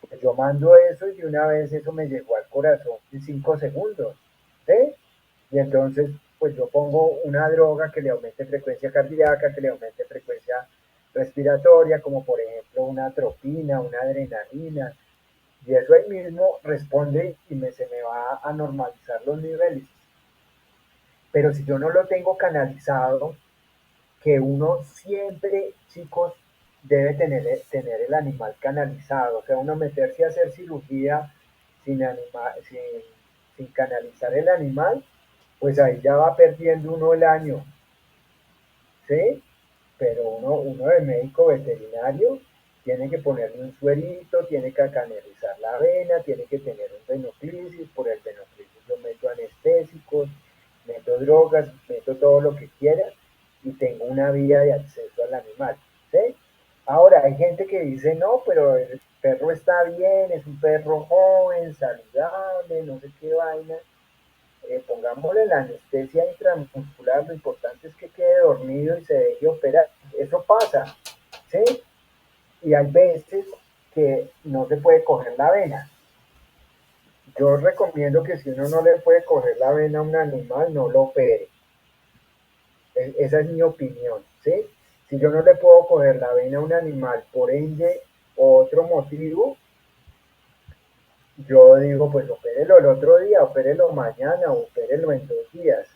pues yo mando eso y de una vez eso me llegó al corazón en 5 segundos, ¿sí? Y entonces, pues yo pongo una droga que le aumente frecuencia cardíaca, que le aumente frecuencia respiratoria, como por ejemplo una atropina, una adrenalina, y eso ahí mismo responde y se me va a normalizar los niveles. Pero si yo no lo tengo canalizado, que uno siempre, chicos, debe tener el animal canalizado, o sea, uno meterse a hacer cirugía sin canalizar el animal, pues ahí ya va perdiendo uno el año, ¿sí? Pero uno de médico veterinario tiene que ponerle un suerito, tiene que canalizar la vena, tiene que tener un venoclisis, por el venoclisis yo meto anestésicos, meto drogas, meto todo lo que quiera y tengo una vía de acceso al animal, ¿sí? Ahora, hay gente que dice, no, pero el perro está bien, es un perro joven, saludable, no sé qué vaina, pongámosle la anestesia intramuscular, lo importante es que quede dormido y se deje operar. Eso pasa, ¿sí? Y hay veces que no se puede coger la vena. Yo recomiendo que si uno no le puede coger la vena a un animal, no lo opere. Esa es mi opinión, ¿sí? Si yo no le puedo coger la vena a un animal por ende o otro motivo, yo digo, pues opérelo el otro día, opérelo mañana, opérelo en 2 días.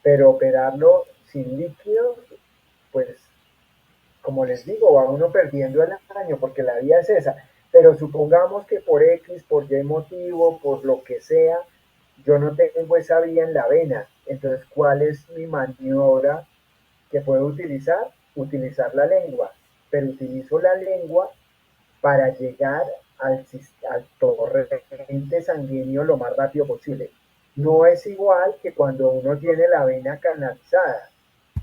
Pero operarlo sin líquido, pues como les digo, va uno perdiendo el año porque la vida es esa. Pero supongamos que por X, por Y motivo, por lo que sea, yo no tengo esa vía en la vena. Entonces, ¿cuál es mi maniobra que puedo utilizar? Utilizar la lengua. Pero utilizo la lengua para llegar al torrente sanguíneo lo más rápido posible. No es igual que cuando uno tiene la vena canalizada,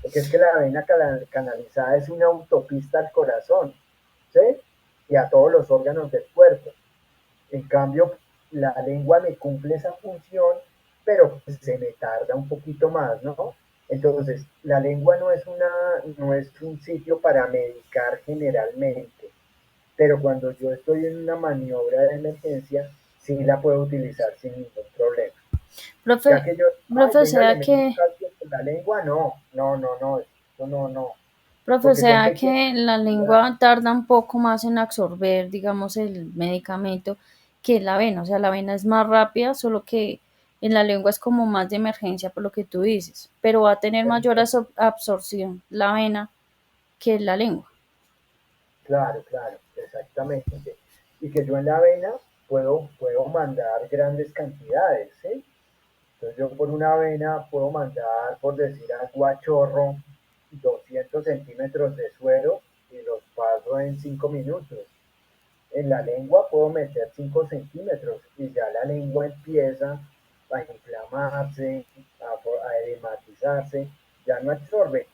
porque es que la vena canalizada es una autopista al corazón, ¿sí? Y a todos los órganos del cuerpo. En cambio, la lengua me cumple esa función, pero pues se me tarda un poquito más, ¿no? Entonces, la lengua no es un sitio para medicar generalmente, pero cuando yo estoy en una maniobra de emergencia, sí la puedo utilizar sin ningún problema. Profe, Ya que yo, ay, profe, o venga, le sea meto un que, calcio con la lengua, no, no, no, no, eso no, no, profe, o porque son sea pequeñas que la cantidades. lengua tarda un poco más en absorber, digamos, el medicamento que la vena. O sea, la vena es más rápida, solo que en la lengua es como más de emergencia por lo que tú dices, pero va a tener mayor absorción la vena que la lengua. Claro, claro, exactamente. Y que yo en la avena puedo mandar grandes cantidades, ¿sí? Entonces yo por una avena puedo mandar, por decir algo a chorro, 200 centímetros de suero y los paso en 5 minutos. En la lengua puedo meter 5 centímetros y ya la lengua empieza a inflamarse, a edematizarse, ya no absorbe.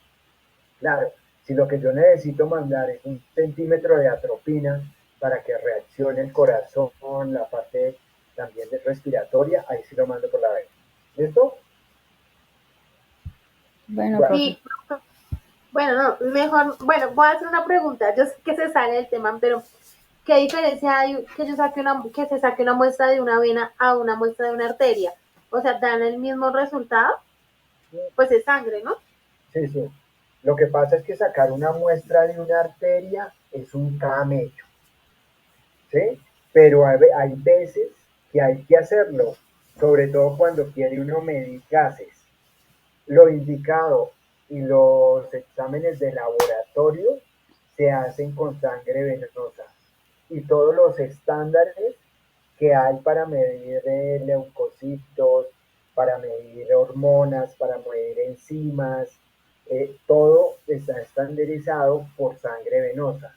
Claro, si lo que yo necesito mandar es 1 centímetro de atropina para que reaccione el corazón, la parte también de respiratoria, ahí sí lo mando por la vena. ¿Listo? Bueno, Bueno, profe. Y bueno, no, mejor, bueno, voy a hacer una pregunta. Yo sé que se sale del tema, pero ¿qué diferencia hay que se saque una muestra de una vena a una muestra de una arteria? O sea, dan el mismo resultado, pues es sangre, ¿no? sí, sí. Lo que pasa es que sacar una muestra de una arteria es un camello, ¿sí? Pero hay veces que hay que hacerlo, sobre todo cuando quiere uno medir gases. Lo indicado y los exámenes de laboratorio se hacen con sangre venosa y todos los estándares que hay para medir leucocitos, para medir hormonas, para medir enzimas, todo está estandarizado por sangre venosa.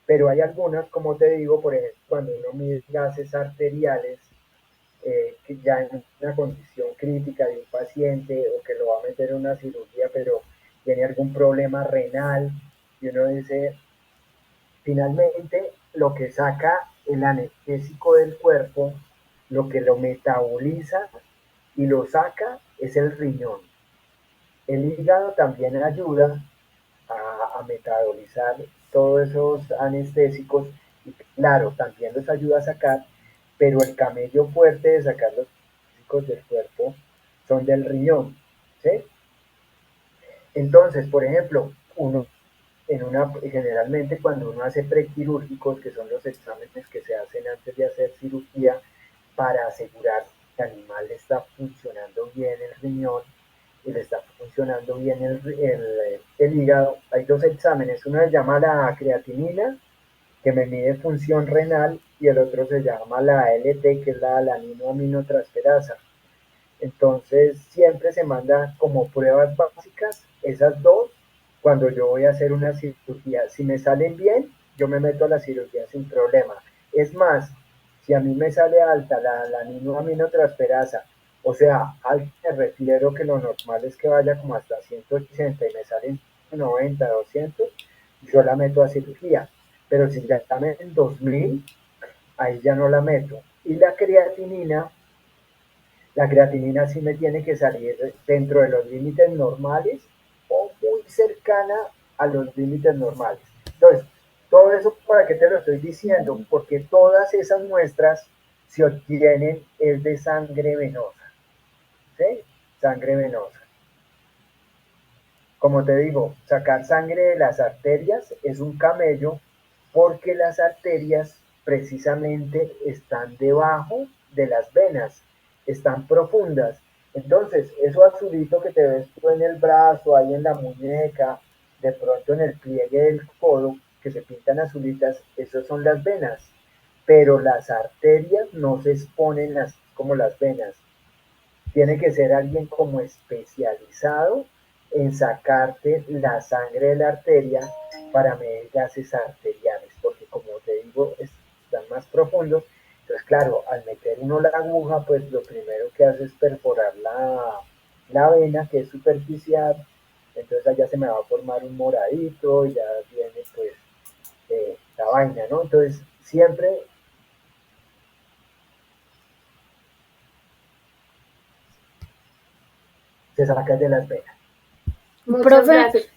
Pero hay algunas, como te digo, por ejemplo, cuando uno mide gases arteriales, que ya en una condición crítica de un paciente o que lo va a meter en una cirugía, pero tiene algún problema renal, y uno dice, finalmente lo que saca el anestésico del cuerpo, lo que lo metaboliza y lo saca es el riñón. El hígado también ayuda a metabolizar todos esos anestésicos y claro, también los ayuda a sacar, pero el camello fuerte de sacar los anestésicos del cuerpo son del riñón, ¿sí? Entonces, por ejemplo, generalmente cuando uno hace prequirúrgicos, que son los exámenes que se hacen antes de hacer cirugía, para asegurar que el animal está funcionando bien el riñón y le está funcionando bien el hígado, hay dos exámenes. Uno se llama la creatinina, que me mide función renal, y el otro se llama la ALT, que es la alaninoaminotransferasa. Entonces siempre se manda como pruebas básicas esas dos cuando yo voy a hacer una cirugía. Si me salen bien, yo me meto a la cirugía sin problema. Es más, si a mí me sale alta la aminotransferasa, o sea, me refiero que lo normal es que vaya como hasta 180 y me salen 90, 200, yo la meto a cirugía. Pero si ya está en 2000, ahí ya no la meto. Y la creatinina sí me tiene que salir dentro de los límites normales o muy cercana a los límites normales. Entonces, todo eso para qué te lo estoy diciendo, porque todas esas muestras se obtienen es de sangre venosa, ¿sí? Sangre venosa. Como te digo, sacar sangre de las arterias es un camello porque las arterias precisamente están debajo de las venas, están profundas. Entonces, eso azulito que te ves tú en el brazo, ahí en la muñeca, de pronto en el pliegue del codo, que se pintan azulitas, esas son las venas. Pero las arterias no se exponen así como las venas. Tiene que ser alguien como especializado en sacarte la sangre de la arteria para medir gases arteriales, porque como te digo, están más profundos. Entonces, claro, al meter uno la aguja, pues lo primero que hace es perforar la vena, que es superficial. Entonces allá se me va a formar un moradito, y ya viene pues la vaina, ¿no? Entonces, siempre se saca de las venas. Muchas gracias.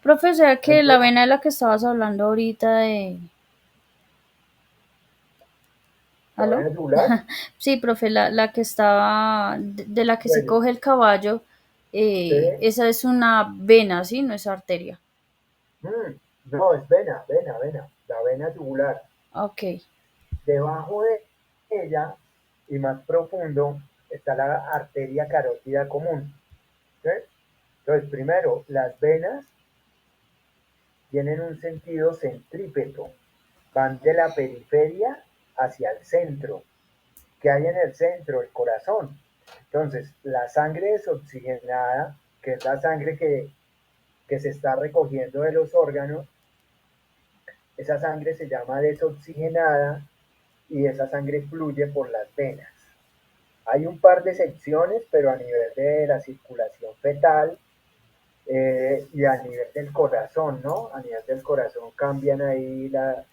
Profe, o sea que la vena de la que estabas hablando ahorita de... ¿Aló? ¿La vena yugular? Sí, profe, la que estaba, de la que se Bueno, coge el caballo, sí. esa es una vena, ¿sí? No es arteria. No, es vena, la vena yugular. Ok. Debajo de ella y más profundo está la arteria carótida común, ¿sí? Entonces, primero, las venas tienen un sentido centrípeto, van de la periferia hacia el centro. ¿Qué hay en el centro? El corazón. Entonces, la sangre desoxigenada, que es la sangre que se está recogiendo de los órganos, esa sangre se llama desoxigenada y esa sangre fluye por las venas. Hay un par de secciones, pero a nivel de la circulación fetal y a nivel del corazón, ¿no? A nivel del corazón cambian ahí la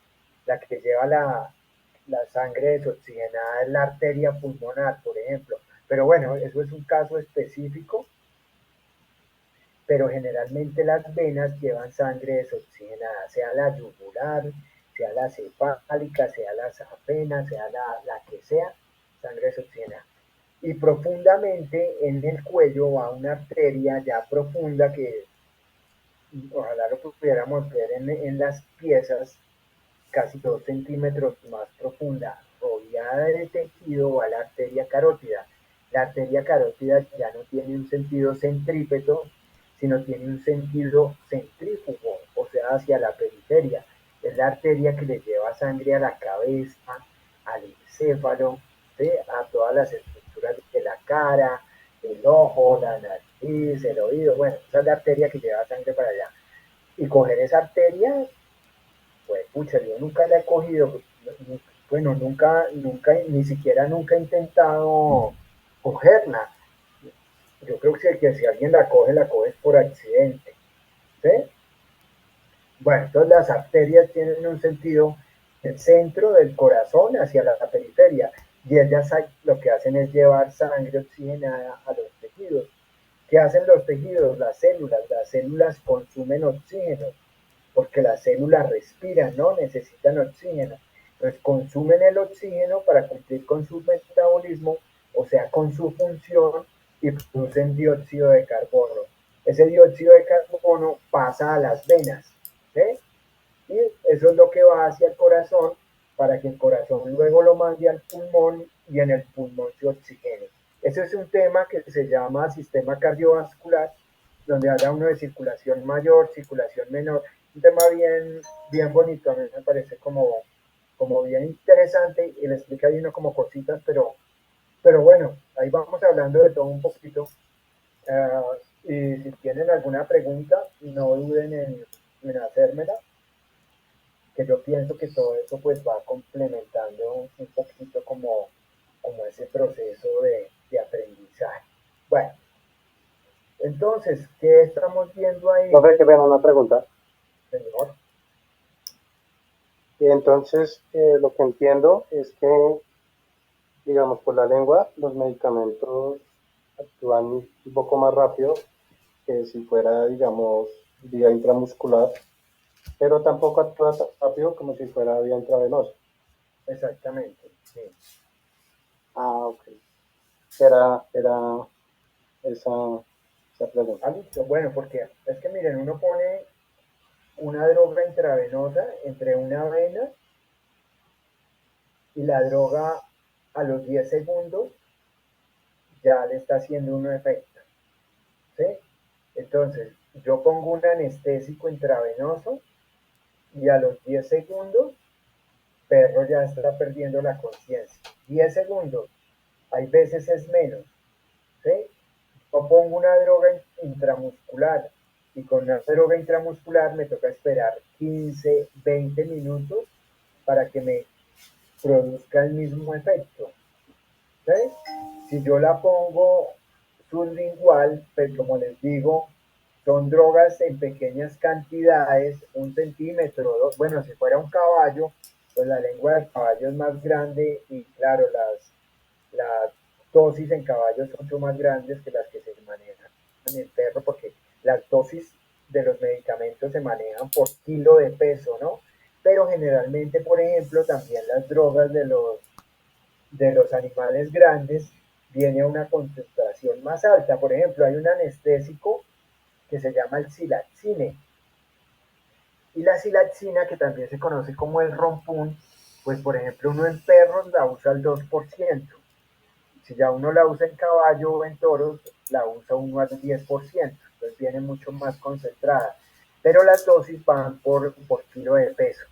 que lleva la sangre desoxigenada en la arteria pulmonar, por ejemplo. Pero bueno, eso es un caso específico, pero generalmente las venas llevan sangre desoxigenada, sea la yugular, sea la cefálica, sea la safena, sea la que sea, sangre desoxigenada. Y profundamente en el cuello va una arteria ya profunda que ojalá lo pudiéramos ver en las piezas, casi 2 centímetros más profunda, rodeada de tejido, va la arteria carótida. La arteria carótida ya no tiene un sentido centrípeto, sino tiene un sentido centrífugo, o sea, hacia la periferia. Es la arteria que le lleva sangre a la cabeza, al encéfalo, ¿sí? A todas las estructuras de la cara, el ojo, la nariz, el oído. Bueno, esa es la arteria que lleva sangre para allá. Y coger esa arteria, pues, pucha, yo nunca la he cogido. Bueno, nunca, ni siquiera nunca he intentado cogerla. Yo creo que si alguien la coge por accidente, ¿sí? Bueno, entonces las arterias tienen un sentido del centro del corazón hacia la periferia, y ellas lo que hacen es llevar sangre oxigenada a los tejidos. ¿Qué hacen los tejidos? Las células consumen oxígeno, porque las células respiran, ¿no? Necesitan oxígeno. Entonces consumen el oxígeno para cumplir con su metabolismo, o sea, con su función, y producen dióxido de carbono. Ese dióxido de carbono pasa a las venas, ¿sí? Y eso es lo que va hacia el corazón para que el corazón luego lo mande al pulmón y en el pulmón se oxigene. Ese es un tema que se llama sistema cardiovascular, donde habla uno de circulación mayor, circulación menor, un tema bien bonito, a mí me parece como bien interesante y le explica ahí uno como cositas, pero bueno, ahí vamos hablando de todo un poquito. Y si tienen alguna pregunta, no duden en hacérmela, que yo pienso que todo eso pues va complementando un poquito como ese proceso de aprendizaje. Bueno, entonces, ¿qué estamos viendo ahí, Profe, que vean una pregunta. señor? Y entonces, lo que entiendo es que, digamos, por la lengua, los medicamentos actúan un poco más rápido que si fuera, digamos, vía intramuscular, pero tampoco actúa tan rápido como si fuera vía intravenosa. Exactamente, sí. Ah, ok. Era esa, esa pregunta. Ah, listo. Bueno, porque es que miren, uno pone una droga intravenosa entre una vena y la droga a los 10 segundos ya le está haciendo un efecto, ¿sí? Entonces, yo pongo un anestésico intravenoso y a los 10 segundos, perro ya está perdiendo la conciencia. 10 segundos, hay veces es menos, ¿sí? Yo pongo una droga intramuscular y con una droga intramuscular me toca esperar 15, 20 minutos para que me produzca el mismo efecto. ¿Sí? Si yo la pongo sublingual, pues como les digo, son drogas en pequeñas cantidades, 1 centímetro, dos, bueno, si fuera un caballo, pues la lengua del caballo es más grande y claro, las dosis en caballos son mucho más grandes que las que se manejan en el perro, porque las dosis de los medicamentos se manejan por kilo de peso, ¿no? Pero generalmente, por ejemplo, también las drogas de los animales grandes viene a una concentración más alta. Por ejemplo, hay un anestésico que se llama el silaxine. Y la silaxina, que también se conoce como el rompún, pues por ejemplo uno en perros la usa al 2%. Si ya uno la usa en caballo o en toros, la usa uno al 10%. Entonces viene mucho más concentrada. Pero las dosis van por kilo de peso.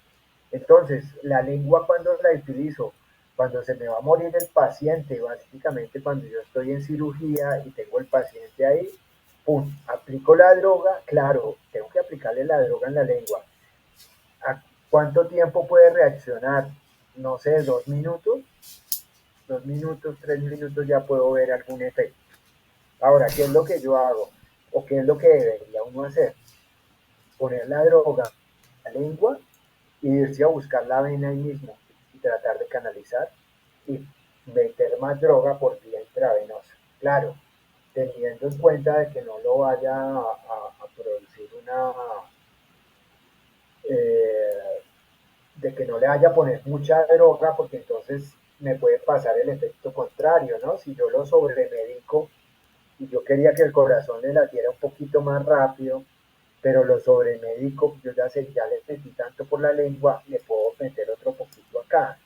Entonces, la lengua cuando la utilizo, cuando se me va a morir el paciente, básicamente cuando yo estoy en cirugía y tengo el paciente ahí, pum, aplico la droga, claro, tengo que aplicarle la droga en la lengua. ¿A cuánto tiempo puede reaccionar? No sé, 2 minutos, 2 minutos, 3 minutos ya puedo ver algún efecto. Ahora, ¿qué es lo que yo hago? ¿O qué es lo que debería uno hacer? Poner la droga en la lengua y irse a buscar la vena ahí mismo y tratar de canalizar y meter más droga por vía intravenosa. Claro, teniendo en cuenta de que no lo vaya a producir de que no le vaya a poner mucha droga, porque entonces me puede pasar el efecto contrario, ¿no? Si yo lo sobremedico y yo quería que el corazón le latiera un poquito más rápido, pero lo sobremedico, yo ya sé, ya le metí tanto por la lengua, le puedo meter otro poquito acá,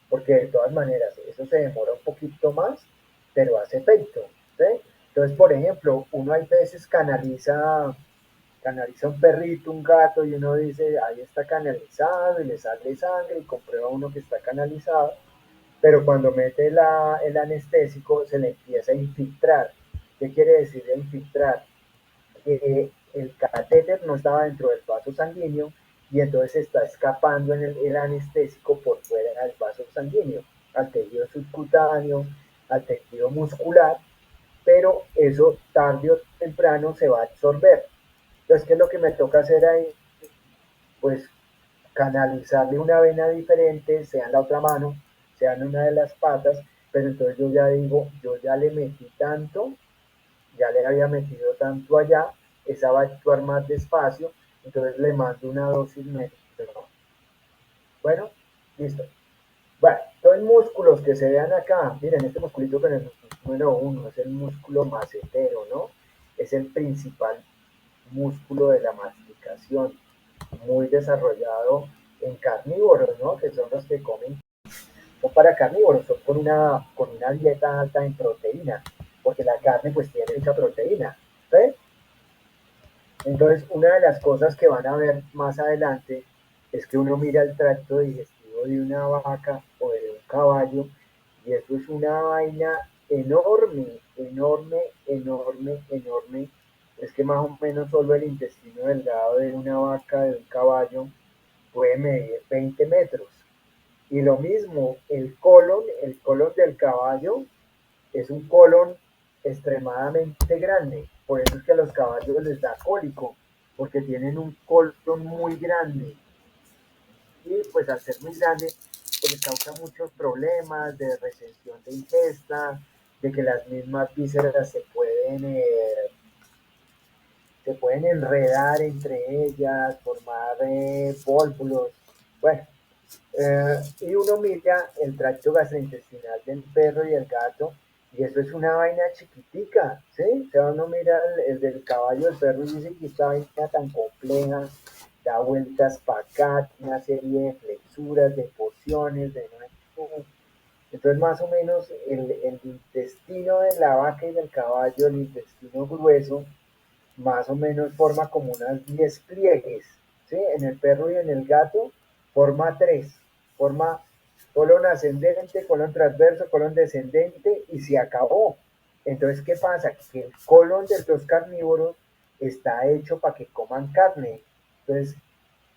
porque de todas maneras eso se demora un poquito más, pero hace efecto, ¿sí? Entonces, por ejemplo, uno hay veces canaliza un perrito, un gato, y uno dice, ahí está canalizado, y le sale sangre, y comprueba uno que está canalizado, pero cuando mete el anestésico se le empieza a infiltrar. ¿Qué quiere decir infiltrar? El catéter no estaba dentro del vaso sanguíneo y entonces está escapando en el anestésico por fuera del vaso sanguíneo, al tejido subcutáneo, al tejido muscular, pero eso tarde o temprano se va a absorber. Entonces, ¿qué es lo que me toca hacer ahí? Pues canalizarle una vena diferente, sea en la otra mano, sea en una de las patas, pero entonces yo ya digo, yo ya le metí tanto, ya le había metido tanto allá, esa va a actuar más despacio, entonces le mando una dosis menos. Bueno, listo. Bueno, todo son músculos que se vean acá. Miren, este musculito con el número 1 es el músculo macetero, ¿no? Es el principal músculo de la masticación, muy desarrollado en carnívoros, ¿no? Que son los que comen, son para carnívoros, son con una dieta alta en proteína, porque la carne pues tiene mucha proteína, ¿sí? Entonces, una de las cosas que van a ver más adelante es que uno mira el tracto digestivo de una vaca o de un caballo y eso es una vaina enorme, enorme, enorme, enorme. Es que más o menos solo el intestino delgado de una vaca, de un caballo, puede medir 20 metros. Y lo mismo, el colon del caballo es un colon extremadamente grande. Por eso es que a los caballos les da cólico, porque tienen un colon muy grande. Y pues al ser muy grande, pues les causa muchos problemas de retención de ingesta, de que las mismas vísceras se pueden enredar entre ellas, formar pólvulos. Bueno, y uno mira el tracto gastrointestinal del perro y el gato, y eso es una vaina chiquitica, ¿sí? O sea, uno mira el del caballo, el perro, y dice que esta vaina tan compleja, da vueltas para acá, una serie de flexuras, de porciones, de no. Entonces, más o menos, el intestino de la vaca y del caballo, el intestino grueso, más o menos forma como unas 10 pliegues, ¿sí? En el perro y en el gato forma 3, forma colon ascendente, colon transverso, colon descendente y se acabó. Entonces, ¿qué pasa? Que el colon de los carnívoros está hecho para que coman carne. Entonces,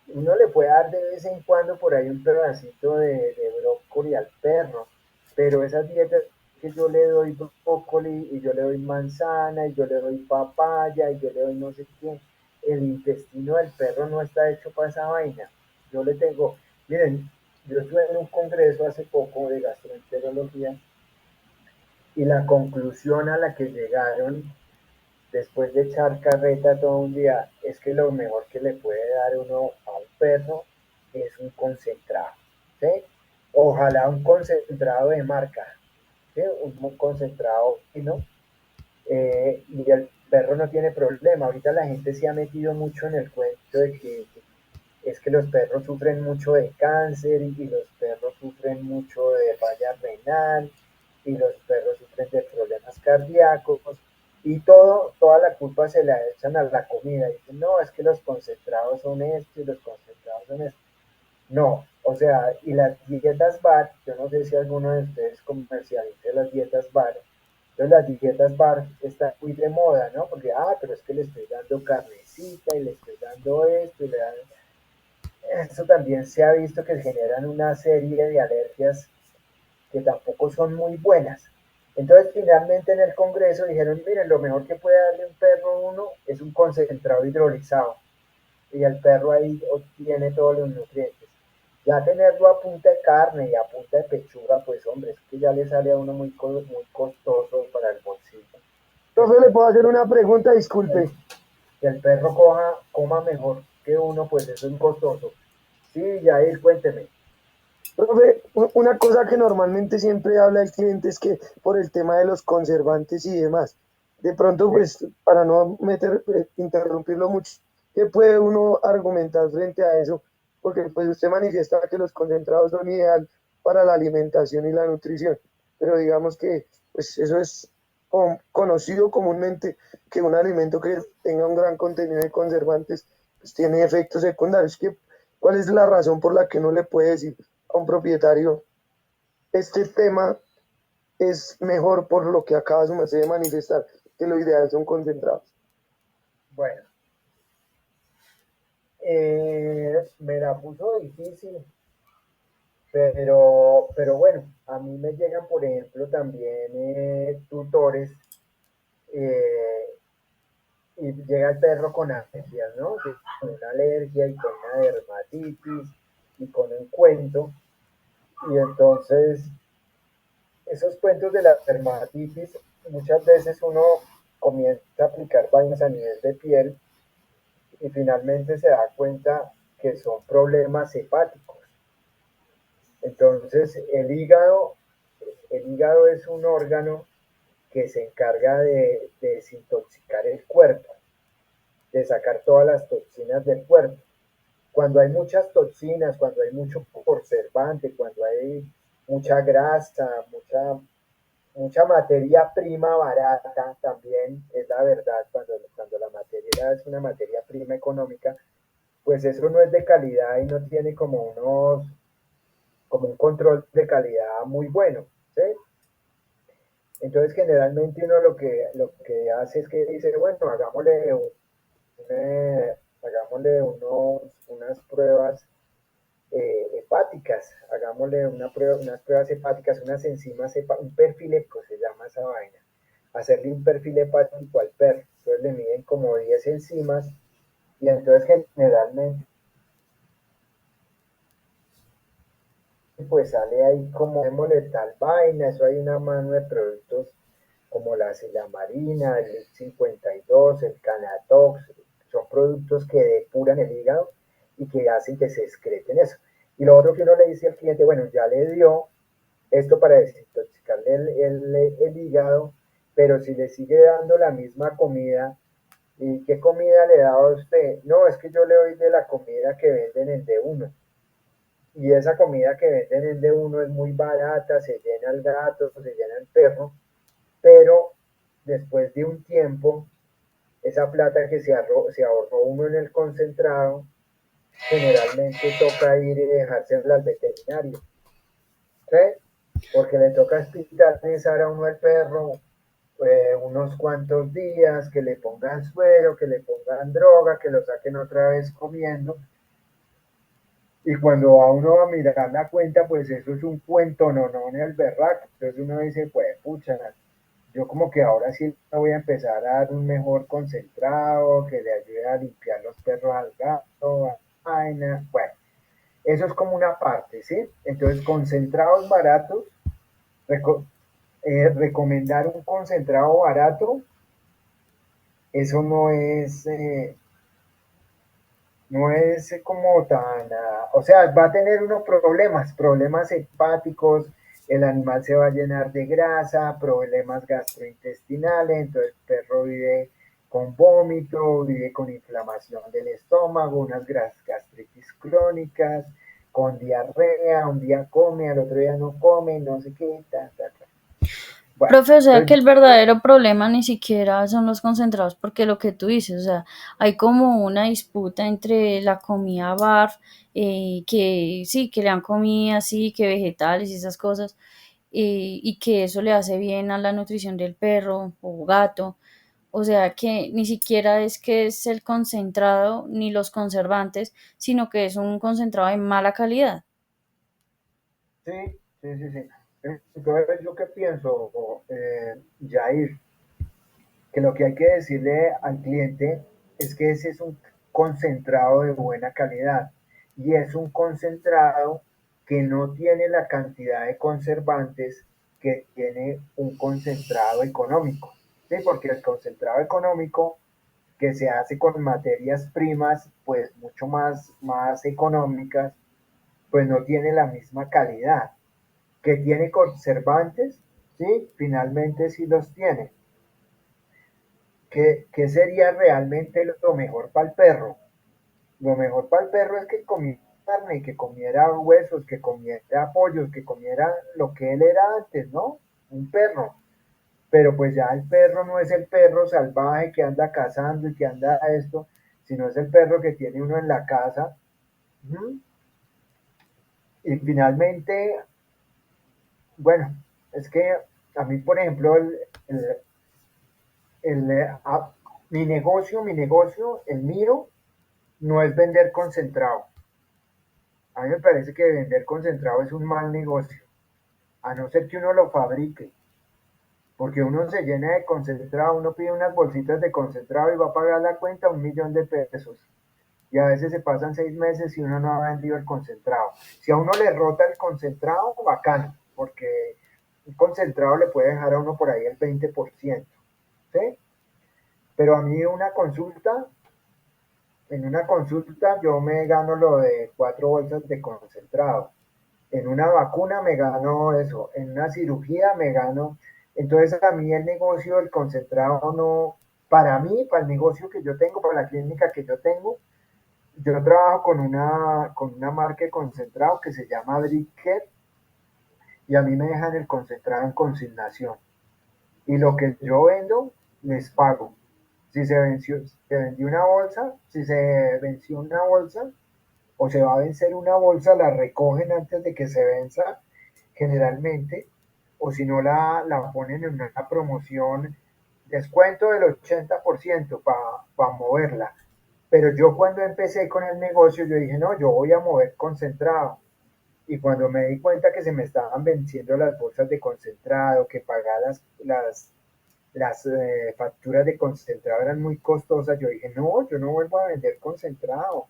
uno le puede dar de vez en cuando por ahí un pedacito de brócoli al perro, pero esas dietas que yo le doy brócoli y yo le doy manzana y yo le doy papaya y yo le doy no sé qué, el intestino del perro no está hecho para esa vaina. Yo le tengo, miren, yo estuve en un congreso hace poco de gastroenterología y la conclusión a la que llegaron después de echar carreta todo un día, es que lo mejor que le puede dar uno a un perro es un concentrado, ¿sí? Ojalá un concentrado de marca, ¿sí? Un concentrado fino, y el perro no tiene problema. Ahorita la gente se ha metido mucho en el cuento de que es que los perros sufren mucho de cáncer y los perros sufren mucho de falla renal y los perros sufren de problemas cardíacos y toda la culpa se la echan a la comida. Y dicen, no, es que los concentrados son esto y los concentrados son esto. No, o sea, y las dietas bar, yo no sé si alguno de ustedes comercialice las dietas bar, entonces las dietas bar están muy de moda, ¿no? Porque, pero es que le estoy dando carnecita y le estoy dando esto y le dan. Eso también se ha visto que generan una serie de alergias que tampoco son muy buenas. Entonces, finalmente en el Congreso dijeron, miren, lo mejor que puede darle un perro uno es un concentrado hidrolizado. Y el perro ahí obtiene todos los nutrientes. Ya tenerlo a punta de carne y a punta de pechuga, pues hombre, es que ya le sale a uno muy costoso para el bolsillo. Profe, le puedo hacer una pregunta, disculpe. Que el perro coma mejor que uno, pues eso es costoso. Sí, Yair, cuénteme. Profe, una cosa que normalmente siempre habla el cliente es que por el tema de los conservantes y demás, de pronto, pues, para no interrumpirlo mucho, ¿qué puede uno argumentar frente a eso? Porque pues usted manifiesta que los concentrados son ideal para la alimentación y la nutrición, pero digamos que pues eso es conocido comúnmente que un alimento que tenga un gran contenido de conservantes pues tiene efectos secundarios. ¿Cuál es la razón por la que no le puede decir a un propietario este tema es mejor por lo que acaba su merced de manifestar, que lo ideal son concentrados? Bueno, me la puso difícil, pero bueno, a mí me llegan, por ejemplo, también tutores eh, y llega el perro con alergias, ¿no? Con una alergia y con una dermatitis y con un cuento. Y entonces, esos cuentos de la dermatitis, muchas veces uno comienza a aplicar vainas a nivel de piel y finalmente se da cuenta que son problemas hepáticos. Entonces, el hígado es un órgano que se encarga de desintoxicar el cuerpo, de sacar todas las toxinas del cuerpo. Cuando hay muchas toxinas, cuando hay mucho conservante, cuando hay mucha grasa, mucha materia prima barata, también es la verdad, cuando la materia es una materia prima económica, pues eso no es de calidad y no tiene como un control de calidad muy bueno, ¿sí? Entonces generalmente uno lo que hace es que dice, bueno, hagámosle unas pruebas hepáticas, hagámosle unas pruebas hepáticas, unas enzimas, un perfil hepático se llama esa vaina, hacerle un perfil hepático al perro, entonces le miden como 10 enzimas y entonces generalmente pues sale ahí como démosle tal vaina, eso hay una mano de productos como la silamarina, el 52, el Canatox, son productos que depuran el hígado y que hacen que se excreten eso. Y lo otro que uno le dice al cliente, bueno, ya le dio esto para desintoxicarle el hígado, pero si le sigue dando la misma comida, ¿y qué comida le da a usted? No, es que yo le doy de la comida que venden en D1. Y esa comida que venden en D1 es muy barata, se llena el gato, se llena el perro, pero después de un tiempo, esa plata que se ahorró uno en el concentrado, generalmente toca ir y dejársela al veterinario, ¿sí? Porque le toca hospitalizar a uno al perro unos cuantos días, que le pongan suero, que le pongan droga, que lo saquen otra vez comiendo. Y cuando a uno va a mirar la cuenta, pues eso es un cuento, no en el berraco. Entonces uno dice, pues pucha, yo como que ahora sí voy a empezar a dar un mejor concentrado, que le ayude a limpiar los perros al gato, a la vaina. Bueno, eso es como una parte, ¿sí? Entonces, concentrados baratos, reco recomendar un concentrado barato, eso no es como tan, o sea, va a tener unos problemas hepáticos, el animal se va a llenar de grasa, problemas gastrointestinales, entonces el perro vive con vómito, vive con inflamación del estómago, unas gastritis crónicas, con diarrea, un día come, al otro día no come, no sé qué, ta. Bueno, Profe, o sea que entonces, el verdadero problema ni siquiera son los concentrados, porque lo que tú dices, o sea, hay como una disputa entre la comida BARF, que sí, que le dan comida, sí, que vegetales y esas cosas, y que eso le hace bien a la nutrición del perro o gato. O sea que ni siquiera es que es el concentrado ni los conservantes, sino que es un concentrado de mala calidad. sí. Entonces, ¿yo qué pienso, Jair? Que lo que hay que decirle al cliente es que ese es un concentrado de buena calidad y es un concentrado que no tiene la cantidad de conservantes que tiene un concentrado económico. ¿Sí? Porque el concentrado económico que se hace con materias primas pues mucho más económicas, pues no tiene la misma calidad. Que tiene conservantes, ¿sí? Finalmente sí los tiene. ¿Qué sería realmente lo mejor para el perro? Lo mejor para el perro es que comiera carne, que comiera huesos, que comiera pollos, que comiera lo que él era antes, ¿no? Un perro. Pero pues ya el perro no es el perro salvaje que anda cazando y que anda esto, sino es el perro que tiene uno en la casa. ¿Mm? Y finalmente, bueno, es que a mí, por ejemplo, el, el, a- mi negocio, el mío, no es vender concentrado. A mí me parece que vender concentrado es un mal negocio, a no ser que uno lo fabrique, porque uno se llena de concentrado, uno pide unas bolsitas de concentrado y va a pagar la cuenta 1.000.000 de pesos. Y a veces se pasan 6 meses y uno no ha vendido el concentrado. Si a uno le rota el concentrado, bacano, porque un concentrado le puede dejar a uno por ahí el 20%. ¿Sí? Pero a mí en una consulta yo me gano lo de 4 bolsas de concentrado. en una vacuna me gano eso, en una cirugía me gano. Entonces a mí el negocio, el concentrado no, para mí, para el negocio que yo tengo, para la clínica que yo tengo, yo trabajo con una marca de concentrado que se llama Brickhead y a mí me dejan el concentrado en consignación. Y lo que yo vendo, les pago. Si se vendió una bolsa, si se venció una bolsa o se va a vencer una bolsa, la recogen antes de que se venza generalmente, o si no la ponen en una promoción, descuento del 80% para moverla. Pero yo cuando empecé con el negocio, yo dije, no, yo voy a mover concentrado. Y cuando me di cuenta que se me estaban venciendo las bolsas de concentrado, que pagar las facturas de concentrado eran muy costosas, yo dije, no, yo no vuelvo a vender concentrado.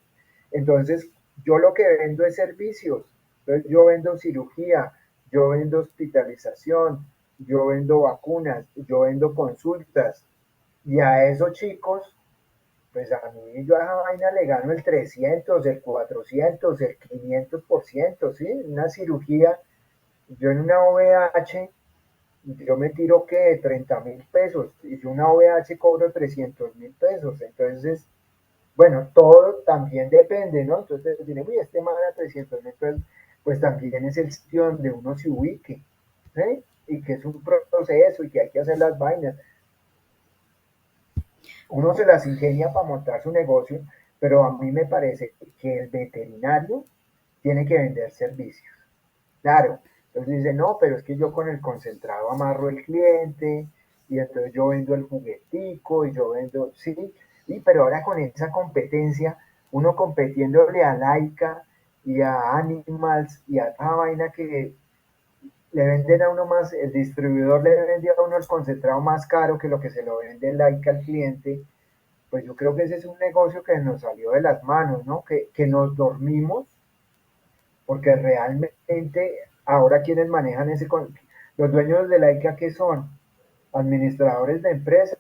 Entonces, yo lo que vendo es servicios. Entonces, yo vendo cirugía, yo vendo hospitalización, yo vendo vacunas, yo vendo consultas. Y a esos chicos, pues a mí yo a esa vaina le gano el 300, el 400, el 500%, ¿sí? Una cirugía, yo en una OVH, yo me tiro que 30.000 pesos y yo una OVH cobro 300.000 pesos. Entonces, bueno, todo también depende, ¿no? Entonces, tiene, uy, este man a 300.000 pesos, pues también es el sitio donde uno se ubique, ¿sí? Y que es un proceso y que hay que hacer las vainas. Uno se las ingenia para montar su negocio, pero a mí me parece que el veterinario tiene que vender servicios. Claro, entonces dice, no, pero es que yo con el concentrado amarro el cliente y entonces yo vendo el juguetico y yo vendo, sí, y pero ahora con esa competencia, uno competiéndole a Laika y a Animals y a esa vaina que le venden a uno más, el distribuidor le vende a uno el concentrado más caro que lo que se lo vende Laika al cliente, pues yo creo que ese es un negocio que nos salió de las manos, ¿no? Que nos dormimos porque realmente ahora quienes manejan los dueños de la ICA que son administradores de empresas,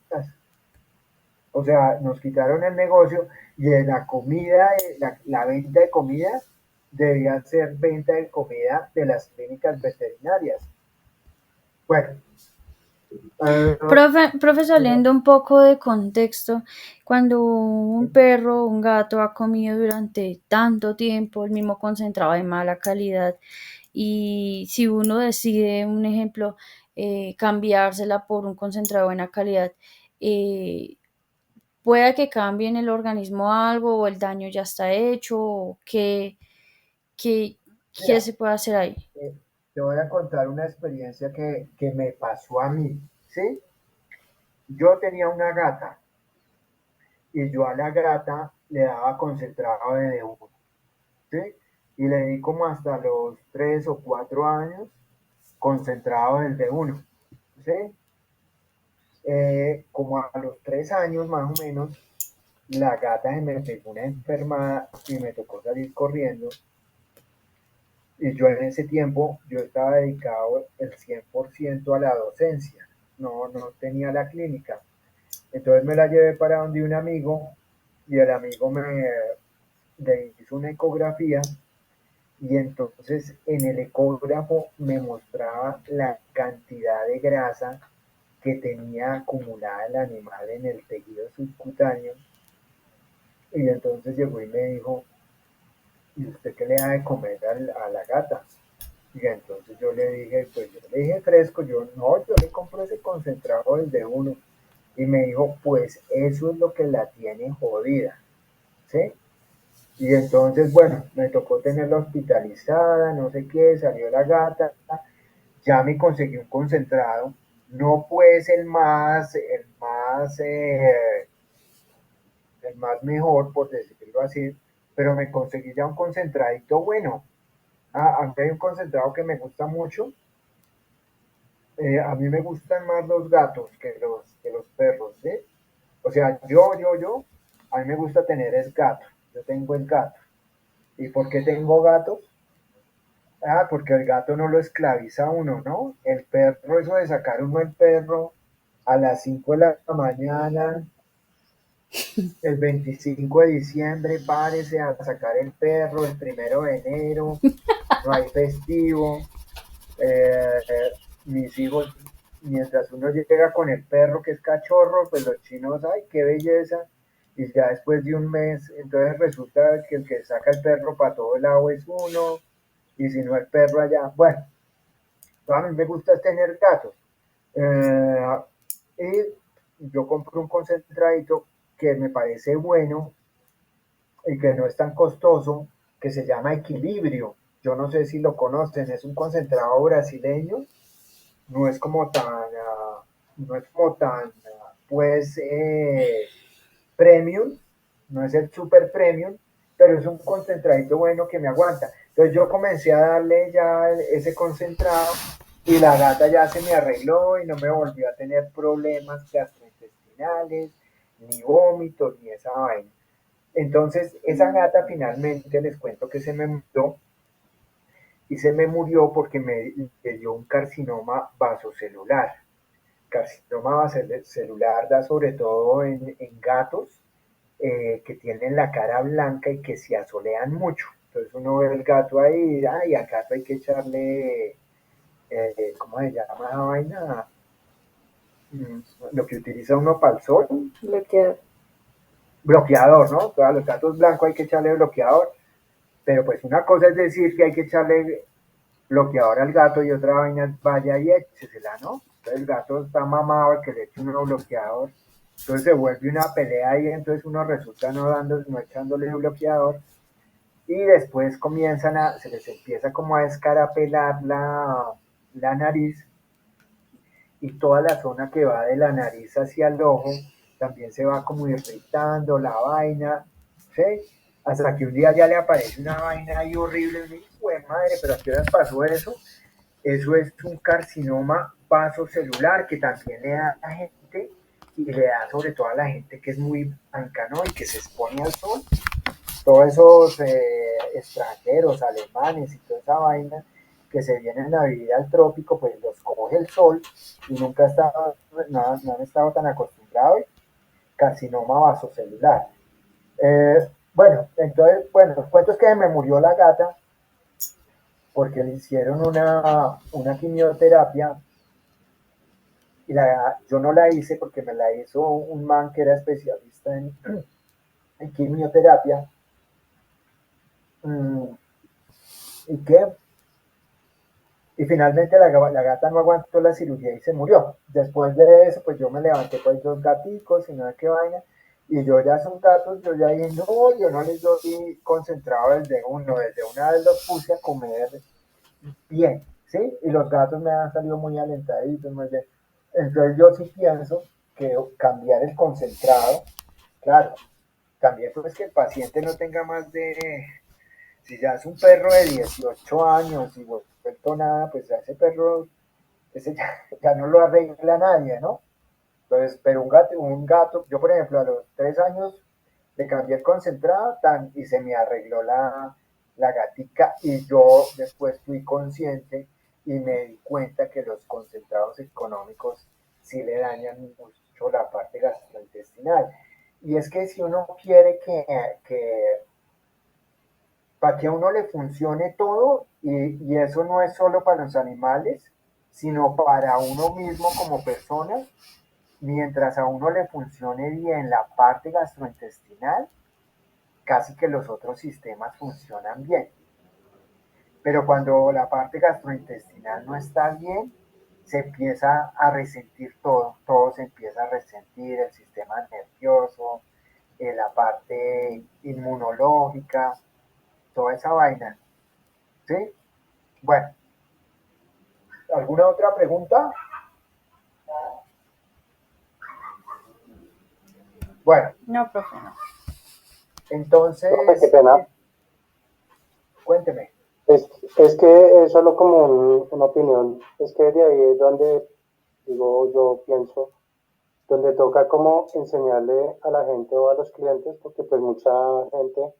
o sea, nos quitaron el negocio y de la comida, la venta de comida debía ser venta de comida de las clínicas veterinarias. Bueno, Profe, saliendo un poco de contexto, cuando un perro o un gato ha comido durante tanto tiempo el mismo concentrado de mala calidad y si uno decide, un ejemplo, cambiársela por un concentrado de buena calidad, eh, puede que cambie en el organismo algo o el daño ya está hecho, o qué mira, se puede hacer ahí. te voy a contar una experiencia que me pasó a mí, ¿sí? Yo tenía una gata y yo a la gata le daba concentrado de D1, ¿sí? Y le di como hasta los 3 o 4 años concentrado del D1, ¿sí? Como a los 3 años más o menos, la gata se me pegó una enfermada y me tocó salir corriendo. Y yo en ese tiempo, yo estaba dedicado el 100% a la docencia, no tenía la clínica. Entonces me la llevé para donde un amigo y el amigo le hizo una ecografía y entonces en el ecógrafo me mostraba la cantidad de grasa que tenía acumulada el animal en el tejido subcutáneo y entonces llegó y me dijo, ¿y usted qué le da de comer a la gata? Y entonces yo le dije, pues yo le dije fresco, yo le compro ese concentrado desde uno. Y me dijo, pues eso es lo que la tiene jodida, ¿sí? Y entonces, bueno, me tocó tenerla hospitalizada, no sé qué, salió la gata, ya me conseguí un concentrado, no pues el más mejor, por decirlo así, pero me conseguí ya un concentradito bueno. Aunque hay un concentrado que me gusta mucho, a mí me gustan más los gatos que los perros, ¿sí? O sea, a mí me gusta tener es gato, yo tengo el gato. ¿Y por qué tengo gatos? Porque el gato no lo esclaviza a uno, ¿no? El perro, eso de sacar uno el perro a las 5 de la mañana, el 25 de diciembre, párese a sacar el perro, el 1 de enero, no hay festivo. Mis hijos, mientras uno llega con el perro que es cachorro, pues los chinos, ay, qué belleza. Y ya después de un mes, entonces resulta que el que saca el perro para todo lado es uno, y si no el perro allá. Bueno, a mí me gusta tener gatos. Y yo compro un concentradito que me parece bueno y que no es tan costoso, que se llama Equilibrio. Yo no sé si lo conocen, es un concentrado brasileño, no es como tan, no es como tan, pues, premium, no es el super premium, pero es un concentradito bueno que me aguanta. Entonces yo comencé a darle ya ese concentrado y la gata ya se me arregló y no me volvió a tener problemas gastrointestinales, ni vómitos, ni esa vaina. Entonces esa gata finalmente les cuento que se me murió y se me murió porque me dio un carcinoma vasocelular. Carcinoma vasocelular da sobre todo en gatos que tienen la cara blanca y que se asolean mucho. Entonces uno ve el gato ahí, y al gato hay que echarle, ¿cómo se llama esa vaina? Lo que utiliza uno para el sol. Bloquear. Bloqueador, ¿no? Todos los gatos blancos hay que echarle bloqueador. Pero pues una cosa es decir que hay que echarle bloqueador al gato y otra vaina es vaya y échesela, ¿no? Entonces el gato está mamado el que le eche uno bloqueador. Entonces se vuelve una pelea y entonces uno resulta no echándole un bloqueador y después se les empieza como a escarapelar la nariz y toda la zona que va de la nariz hacia el ojo también se va como irritando la vaina, ¿sí? Hasta que un día ya le aparece una vaina ahí horrible y dice, madre, pero ¿a qué horas pasó eso? Eso es un carcinoma vasocelular que también le da a la gente y le da sobre todo a la gente que es muy blanca, ¿no? Y que se expone al sol. Todos esos extranjeros, alemanes y toda esa vaina que se vienen a vivir al trópico, pues los coge el sol y nunca no han estado tan acostumbrados. Carcinoma vasocelular. Bueno, entonces, bueno, los cuentos que me murió la gata porque le hicieron una quimioterapia y yo no la hice porque me la hizo un man que era especialista en quimioterapia. ¿Y qué? Y finalmente la gata no aguantó la cirugía y se murió. Después de eso, pues yo me levanté pues dos gaticos y no sé qué vaina. Y yo ya son gatos, yo ya dije, no, yo no les doy concentrado desde una vez los puse a comer bien, ¿sí? Y los gatos me han salido muy alentaditos, muy bien. Entonces yo sí pienso que cambiar el concentrado, claro, también pues que el paciente no tenga más de, si ya es un perro de 18 años y vuelto nada, pues a ese perro, ese ya no lo arregla nadie, ¿no? Entonces, pero un gato, yo por ejemplo a los 3 años le cambié el concentrado y se me arregló la gatica y yo después fui consciente y me di cuenta que los concentrados económicos sí le dañan mucho la parte gastrointestinal. Y es que si uno quiere que para que a uno le funcione todo, y eso no es solo para los animales, sino para uno mismo como persona, mientras a uno le funcione bien la parte gastrointestinal, casi que los otros sistemas funcionan bien. Pero cuando la parte gastrointestinal no está bien, se empieza a resentir todo se empieza a resentir, el sistema nervioso, la parte inmunológica, toda esa vaina. ¿Sí? Bueno, ¿alguna otra pregunta? Bueno, No, profe, no. entonces, Qué pena. Cuénteme. Es que es solo como una opinión. Es que de ahí es donde, digo, yo pienso, donde toca como enseñarle a la gente o a los clientes, porque pues mucha gente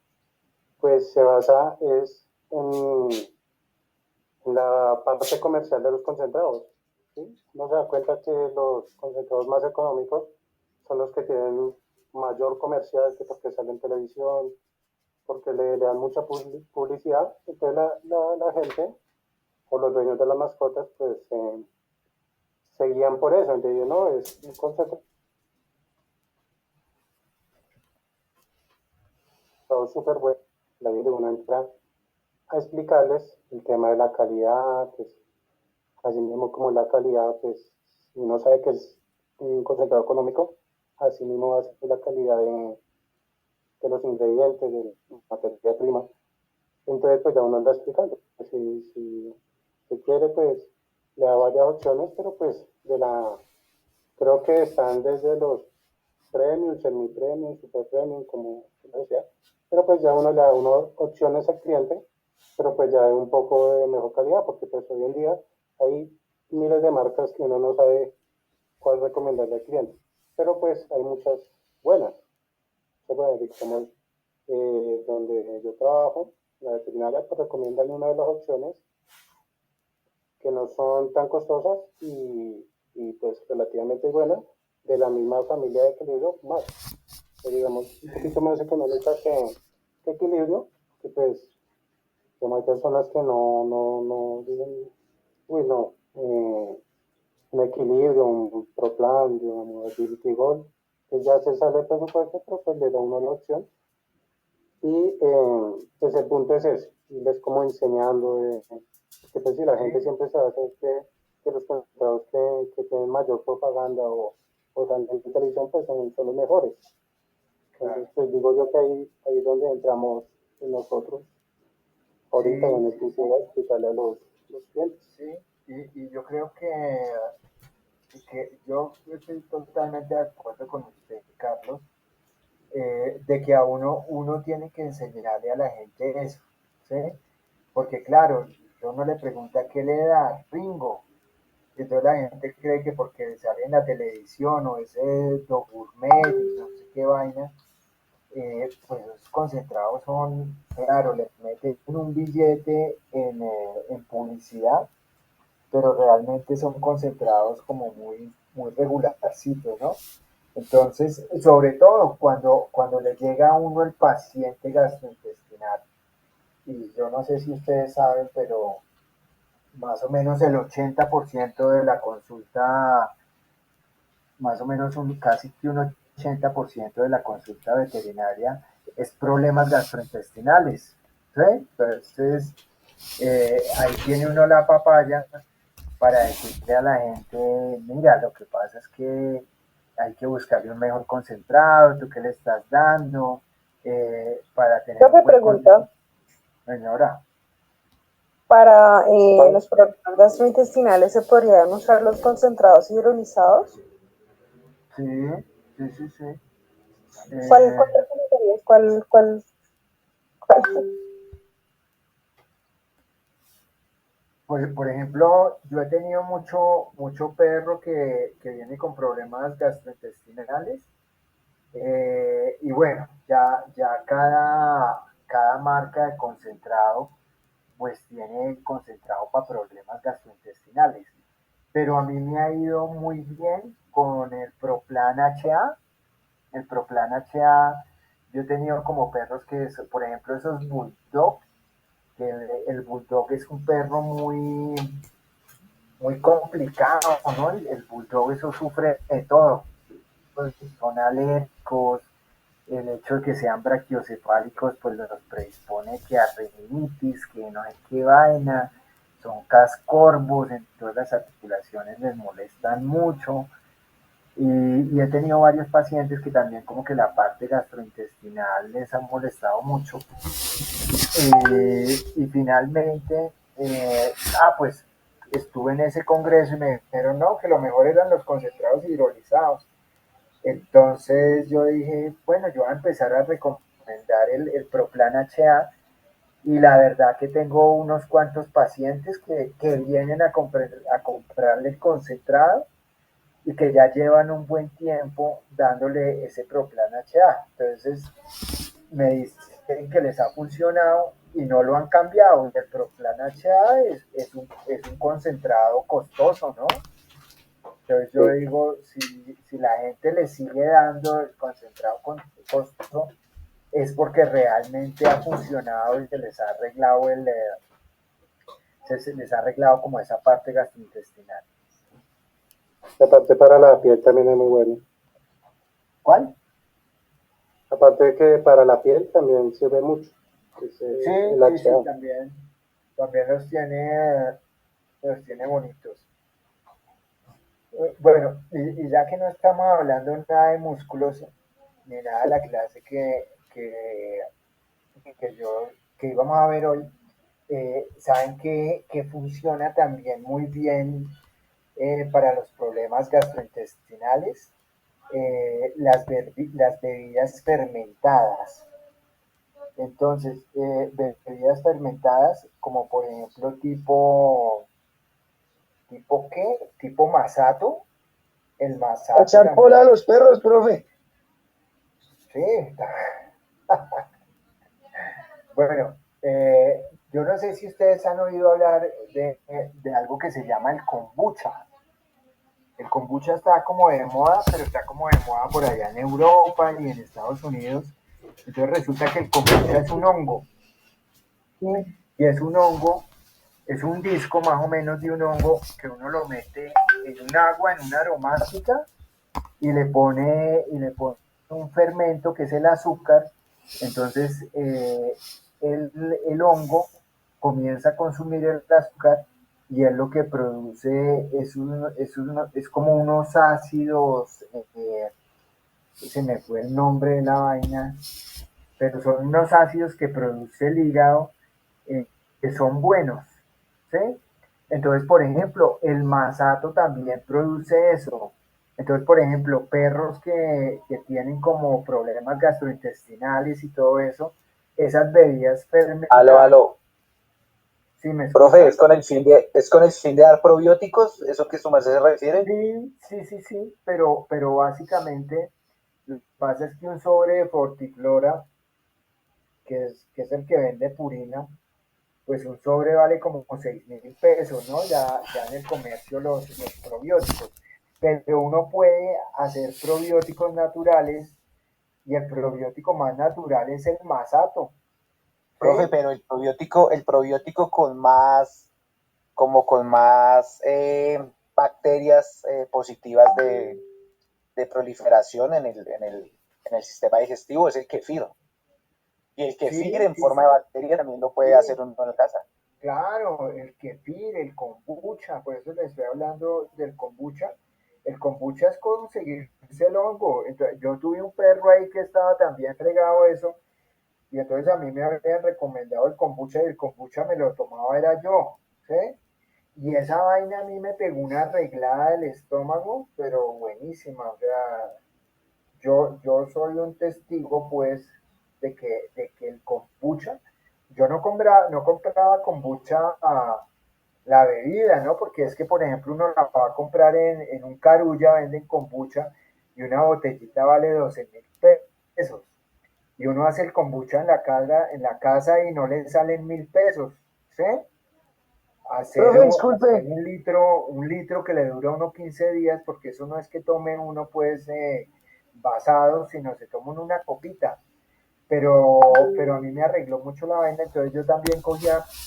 pues se basa en la parte comercial de los concentrados. ¿Sí? No se da cuenta que los concentrados más económicos son los que tienen mayor comercial, que porque salen en televisión, porque le dan mucha publicidad, entonces la gente o los dueños de las mascotas pues se guían por eso, entonces no, es un concentrado súper bueno, la gente uno entra a explicarles el tema de la calidad, pues así mismo como la calidad, pues si uno sabe que es un concentrado económico, así mismo va a ser la calidad de los ingredientes, de la materia prima. Entonces, pues ya uno anda explicando. Si quiere, pues le da varias opciones, pero pues creo que están desde los premium, semi-premium, super premium, como decía. Pero pues ya uno le da opciones al cliente, pero pues ya de un poco de mejor calidad, porque pues hoy en día hay miles de marcas que uno no sabe cuál recomendarle al cliente. Pero pues hay muchas buenas. Se puede decir, como donde yo trabajo, la veterinaria, pues recomiendan una de las opciones que no son tan costosas y pues relativamente buenas, de la misma familia de equilibrio, más, digamos, un poquito más económica que equilibrio, que pues como hay personas que no dicen, uy, no, un equilibrio, un ProPlan, digamos, Agility Gold, que ya se sale el presupuesto, pero pues le da uno la opción. Y pues el punto es ese, irles como enseñando, que pues si la gente siempre se va a hacer que los contratos que tienen mayor propaganda o salen en televisión pues son los mejores. Entonces pues digo yo que ahí es donde entramos nosotros ahorita en el futuro a explicarle a los clientes. Sí, y yo creo que yo estoy totalmente de acuerdo con usted, Carlos, de que a uno tiene que enseñarle a la gente eso, ¿sí? Porque claro, uno le pregunta qué le da Ringo, y entonces la gente cree que porque sale en la televisión o ese do gourmet y no sé qué vaina, pues los concentrados son, claro, le meten un billete en publicidad, pero realmente son concentrados como muy regularcitos, ¿no? Entonces, sobre todo cuando le llega a uno el paciente gastrointestinal, y yo no sé si ustedes saben, pero más o menos el 80% de la consulta, más o menos casi que un 80% de la consulta veterinaria es problemas gastrointestinales, ¿sí? Entonces, ahí tiene uno la papaya para decirle a la gente, mira, lo que pasa es que hay que buscarle un mejor concentrado, tú qué le estás dando, para tener Yo un me buen pregunto, señora. para los problemas gastrointestinales se podrían usar los concentrados hidrolizados. Sí, sí, sí, sí. ¿Cuál recomendarías? ¿Cuál? Por ejemplo, yo he tenido mucho perro que viene con problemas gastrointestinales. Y bueno, ya cada marca de concentrado pues tiene concentrado para problemas gastrointestinales. Pero a mí me ha ido muy bien con el Proplan HA. El Proplan HA, yo he tenido como perros por ejemplo, esos Bulldog, que el Bulldog es un perro muy complicado, ¿no? El Bulldog eso sufre de todo. Pues son alérgicos, el hecho de que sean brachiocefálicos pues los predispone que a rinitis, que no sé qué vaina, son cascorvos, entonces las articulaciones les molestan mucho. Y he tenido varios pacientes que también como que la parte gastrointestinal les ha molestado mucho. Y finalmente, pues estuve en ese congreso y me dijeron, no, que lo mejor eran los concentrados hidrolizados. Entonces yo dije, bueno, yo voy a empezar a recomendar el Proplan HA y la verdad que tengo unos cuantos pacientes que vienen a comprarle el concentrado y que ya llevan un buen tiempo dándole ese Proplan HA. Entonces me dicen que les ha funcionado y no lo han cambiado. El Proplan HA es un concentrado costoso, ¿no? Entonces yo digo, si la gente le sigue dando el concentrado con costo, es porque realmente ha funcionado y se les ha arreglado se les ha arreglado como esa parte gastrointestinal. Aparte para la piel también es muy bueno. ¿Cuál? Aparte de que para la piel también sirve mucho. Es Sí, el sí, sí, HA. también los tiene bonitos. Bueno, y ya que no estamos hablando nada de músculos, ni nada de la clase que yo, que íbamos a ver hoy, saben que funciona también muy bien para los problemas gastrointestinales, las bebidas fermentadas. Entonces, bebidas fermentadas como por ejemplo tipo qué, tipo masato. El masato Echar también, cola a los perros, profe. sí. Bueno, yo no sé si ustedes han oído hablar de algo que se llama el kombucha. El kombucha está como de moda, pero está como de moda por allá en Europa y en Estados Unidos. Entonces resulta que el kombucha es un hongo. Y es un hongo, es un disco más o menos de un hongo que uno lo mete en un agua, en una aromática, y le pone un fermento que es el azúcar. Entonces el hongo comienza a consumir el azúcar y él lo que produce es como unos ácidos, se me fue el nombre de la vaina, pero son unos ácidos que produce el hígado, eh, que son buenos, ¿sí? Entonces, por ejemplo, el masato también produce eso. Entonces, por ejemplo, perros que tienen como problemas gastrointestinales y todo eso, esas bebidas Aló, fermentadas, aló. ¿sí me Profe, escuchan? es con el fin de dar probióticos, eso que su merced se refiere. Sí, sí, sí, sí, pero básicamente lo que pasa es que un sobre de Fortiflora, que es el que vende Purina, pues un sobre vale como 6.000 pesos, ¿no? Ya en el comercio los probióticos. Pero uno puede hacer probióticos naturales y el probiótico más natural es el masato, Profe, ¿sí? pero el probiótico con más, como con más bacterias positivas de proliferación en el sistema digestivo es el kefir. Y el kefir Sí, en sí, forma de sí, bacteria también lo puede sí. hacer uno en la casa. Claro, el kefir, el kombucha, por eso les estoy hablando del kombucha. El kombucha es conseguirse el hongo. Entonces, yo tuve un perro ahí que estaba también fregado eso. Y entonces a mí me habían recomendado el kombucha y el kombucha me lo tomaba era yo, ¿sí? Y esa vaina a mí me pegó una arreglada del estómago, pero buenísima. O sea, yo soy un testigo, pues, de que el kombucha, yo no compraba kombucha a la bebida, ¿no? Porque es que, por ejemplo, uno la va a comprar en un Carulla, venden kombucha y una botellita vale 12.000 pesos y uno hace el kombucha en la casa y no le salen 1.000 pesos, ¿sí? Profe, Hacer disculpe. un litro que le dura a uno 15 días, porque eso no es que tome uno pues basado, sino se toma uno una copita. Pero, pero a mí me arregló mucho la vaina, entonces yo también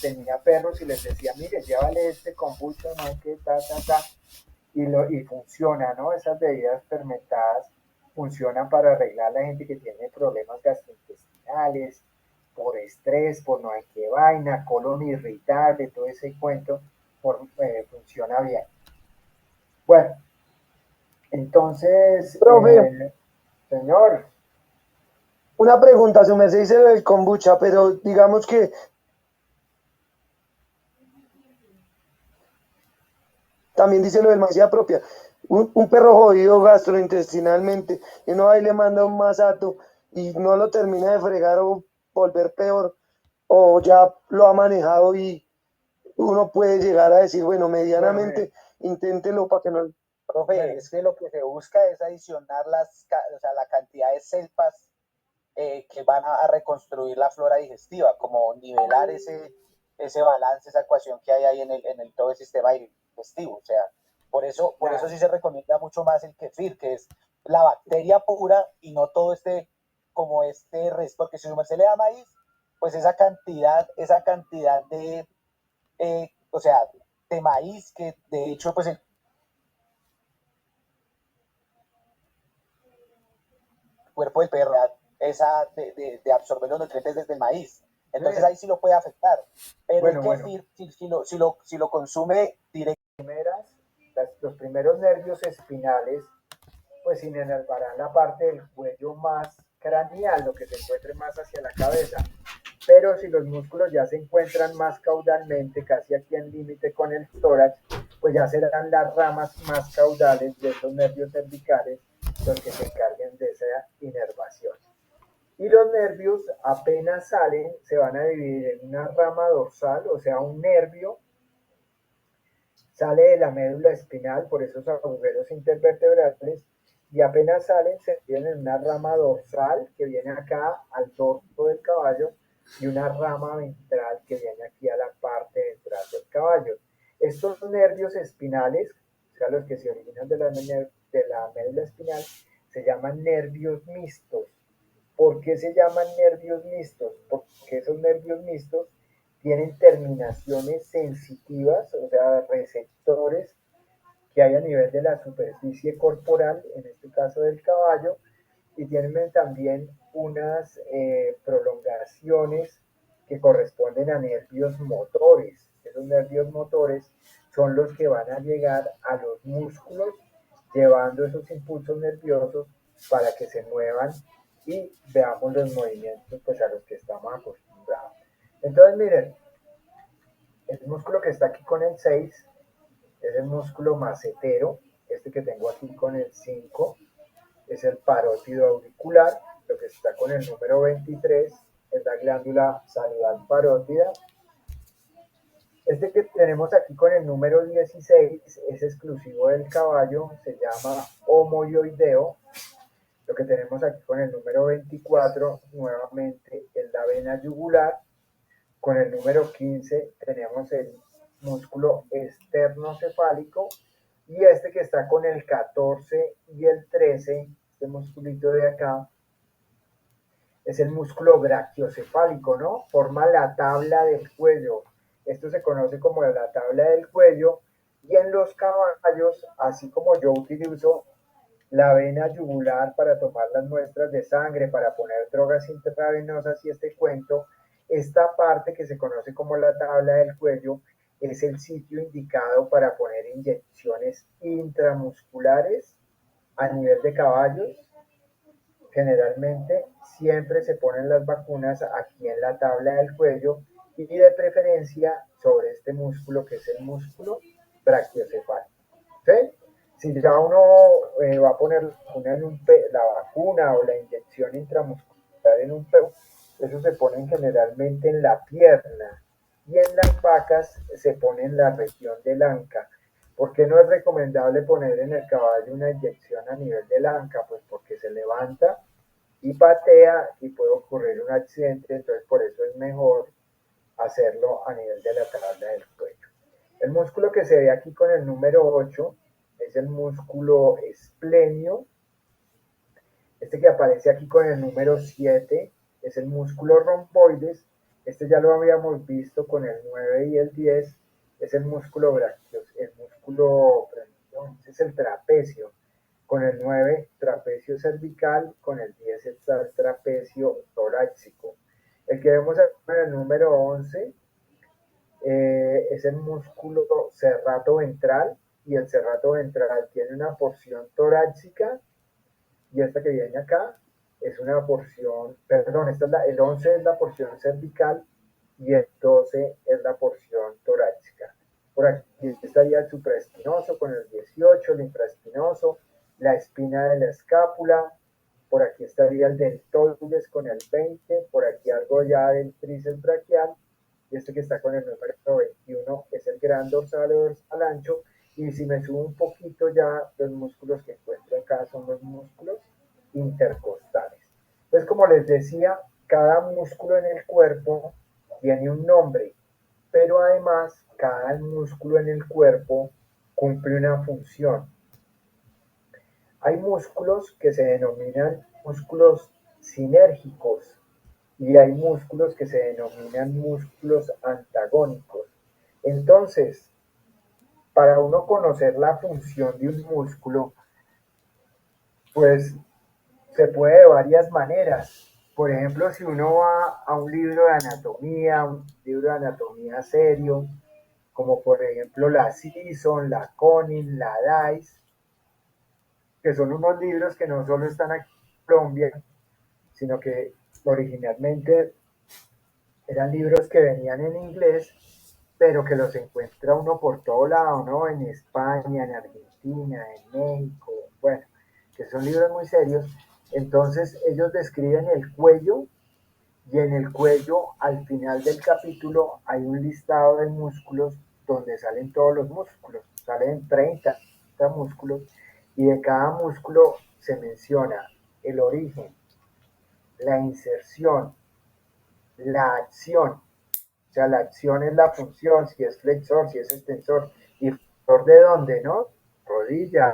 tenía perros y les decía, mire, llévale este kombucha, no hay que y funciona, ¿no? Esas bebidas fermentadas funcionan para arreglar a la gente que tiene problemas gastrointestinales, por estrés, por no hay qué vaina, colon irritable, todo ese cuento, funciona bien. Bueno, entonces, Profe, señor, una pregunta, su merced dice lo del kombucha, pero digamos que también dice lo del masía propia. Un perro jodido gastrointestinalmente, y uno ahí le manda un masato y no lo termina de fregar o volver peor, o ya lo ha manejado y uno puede llegar a decir, bueno, bueno, mire, medianamente, inténtelo para que no... Profe, mire, es que lo que se busca es adicionar o sea, la cantidad de celpas que van a reconstruir la flora digestiva, como nivelar ese balance, esa ecuación que hay ahí en el todo el sistema digestivo. O sea, por eso claro, sí se recomienda mucho más el kefir, que es la bacteria pura y no todo este como porque si usted le da maíz, pues esa cantidad de, o sea, de maíz que de hecho pues el cuerpo del perro esa de absorber los nutrientes desde el maíz. Entonces ahí sí lo puede afectar. Pero Bueno, es que bueno. si lo consume directamente. Los primeros nervios espinales pues inervarán la parte del cuello más craneal, lo que se encuentre más hacia la cabeza. Pero si los músculos ya se encuentran más caudalmente, casi aquí en límite con el tórax, pues ya serán las ramas más caudales de esos nervios cervicales los que se encarguen de esa inervación. Y los nervios apenas salen, se van a dividir en una rama dorsal, o sea, un nervio sale de la médula espinal por esos agujeros intervertebrales y apenas salen se tienen una rama dorsal que viene acá al torso del caballo y una rama ventral que viene aquí a la parte ventral del caballo. Estos nervios espinales, o sea, los que se originan de la médula espinal, se llaman nervios mixtos. ¿Por qué se llaman nervios mixtos? Porque esos nervios mixtos tienen terminaciones sensitivas, o sea, receptores que hay a nivel de la superficie corporal, en este caso del caballo, y tienen también unas prolongaciones que corresponden a nervios motores. Esos nervios motores son los que van a llegar a los músculos llevando esos impulsos nerviosos para que se muevan y veamos los movimientos pues a los que estamos acostumbrados. Entonces miren, el músculo que está aquí con el 6 es el músculo macetero, este que tengo aquí con el 5 es el parótido auricular, lo que está con el número 23 es la glándula salival parótida. Este que tenemos aquí con el número 16 es exclusivo del caballo, se llama homoioideo. Lo que tenemos aquí con el número 24 nuevamente es la vena yugular. Con el número 15 tenemos el músculo esternocefálico y este que está con el 14 y el 13, este musculito de acá, es el músculo brachiocefálico, ¿no? Forma la tabla del cuello. Esto se conoce como la tabla del cuello y en los caballos, así como yo utilizo la vena yugular para tomar las muestras de sangre, para poner drogas intravenosas y este cuento, esta parte que se conoce como la tabla del cuello es el sitio indicado para poner inyecciones intramusculares a nivel de caballos. Generalmente siempre se ponen las vacunas aquí en la tabla del cuello y de preferencia sobre este músculo que es el músculo brachiocefálico. ¿Sí? Si ya uno va a poner la vacuna o la inyección intramuscular en un perro, eso se pone generalmente en la pierna y en las vacas se pone en la región del anca. ¿Por qué no es recomendable poner en el caballo una inyección a nivel del anca? Pues porque se levanta y patea y puede ocurrir un accidente, entonces por eso es mejor hacerlo a nivel de la tabla del cuello. El músculo que se ve aquí con el número 8 es el músculo esplenio. Este que aparece aquí con el número 7 es el músculo romboides. Este ya lo habíamos visto con el 9 y el 10. Es el músculo brachios, es el trapecio. Con el 9, trapecio cervical. Con el 10 está el trapecio torácico. El que vemos aquí con el número 11 es el músculo serrato ventral y el serrato ventral tiene una porción torácica y esta que viene acá es una porción, perdón, el 11 es la porción cervical y el 12 es la porción torácica. Por aquí estaría el supraespinoso con el 18, el infraespinoso, la espina de la escápula, por aquí estaría el deltoides con el 20, por aquí algo ya del tríceps braquial, y este que está con el número 21 es el gran dorsal o dorsal ancho, y si me subo un poquito ya, los músculos que encuentro acá son los músculos intercostales. Entonces, como les decía, cada músculo en el cuerpo tiene un nombre, pero además cada músculo en el cuerpo cumple una función. Hay músculos que se denominan músculos sinérgicos y hay músculos que se denominan músculos antagónicos. Entonces, para uno conocer la función de un músculo, pues se puede de varias maneras. Por ejemplo, si uno va a un libro de anatomía serio, como por ejemplo la Sisson, la Conin, la Dice, que son unos libros que no solo están aquí en Colombia, sino que originalmente eran libros que venían en inglés, pero que los encuentra uno por todo lado, ¿no? En España, en Argentina, en México, bueno, que son libros muy serios. Entonces ellos describen el cuello y en el cuello, al final del capítulo, hay un listado de músculos donde salen todos los músculos, salen 30 músculos y de cada músculo se menciona el origen, la inserción, la acción. O sea, la acción es la función, si es flexor, si es extensor. ¿Y flexor de dónde, no? Rodilla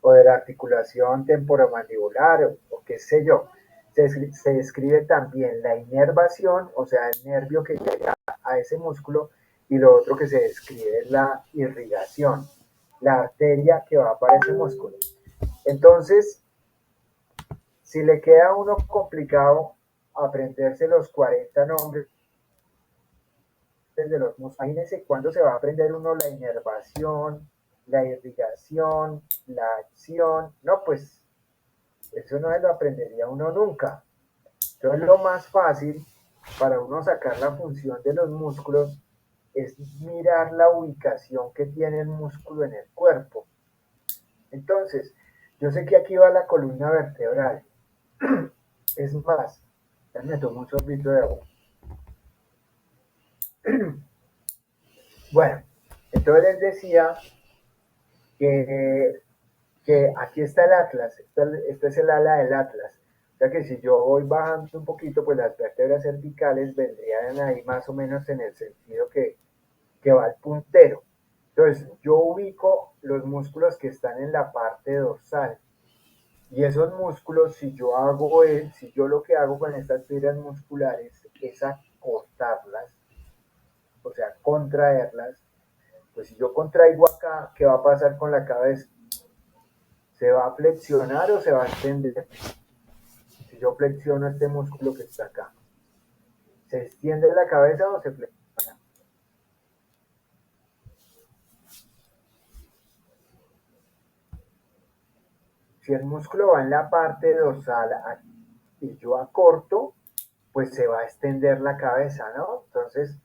o de la articulación temporomandibular o qué sé yo. Se describe también la inervación, o sea, el nervio que llega a ese músculo, y lo otro que se describe es la irrigación, la arteria que va para ese músculo. Entonces, si le queda a uno complicado aprenderse los 40 nombres de los músculos, imagínense cuándo se va a aprender uno la inervación, la irrigación, la acción. No, pues eso no se lo aprendería uno nunca. Entonces lo más fácil para uno sacar la función de los músculos es mirar la ubicación que tiene el músculo en el cuerpo. Entonces, yo sé que aquí va la columna vertebral. Es más, ya me tomo un sorbito de agua. Bueno, entonces les decía que aquí está el atlas, este es el ala del atlas. O sea que si yo voy bajando un poquito, pues las vértebras cervicales vendrían ahí más o menos en el sentido que va el puntero. Entonces yo ubico los músculos que están en la parte dorsal. Y esos músculos, si yo lo que hago con estas fibras musculares es acortarlas, o sea, contraerlas, pues si yo contraigo acá, ¿qué va a pasar con la cabeza? ¿Se va a flexionar o se va a extender? Si yo flexiono este músculo que está acá, ¿se extiende la cabeza o se flexiona? Si el músculo va en la parte dorsal y yo acorto, pues se va a extender la cabeza, ¿no? Entonces,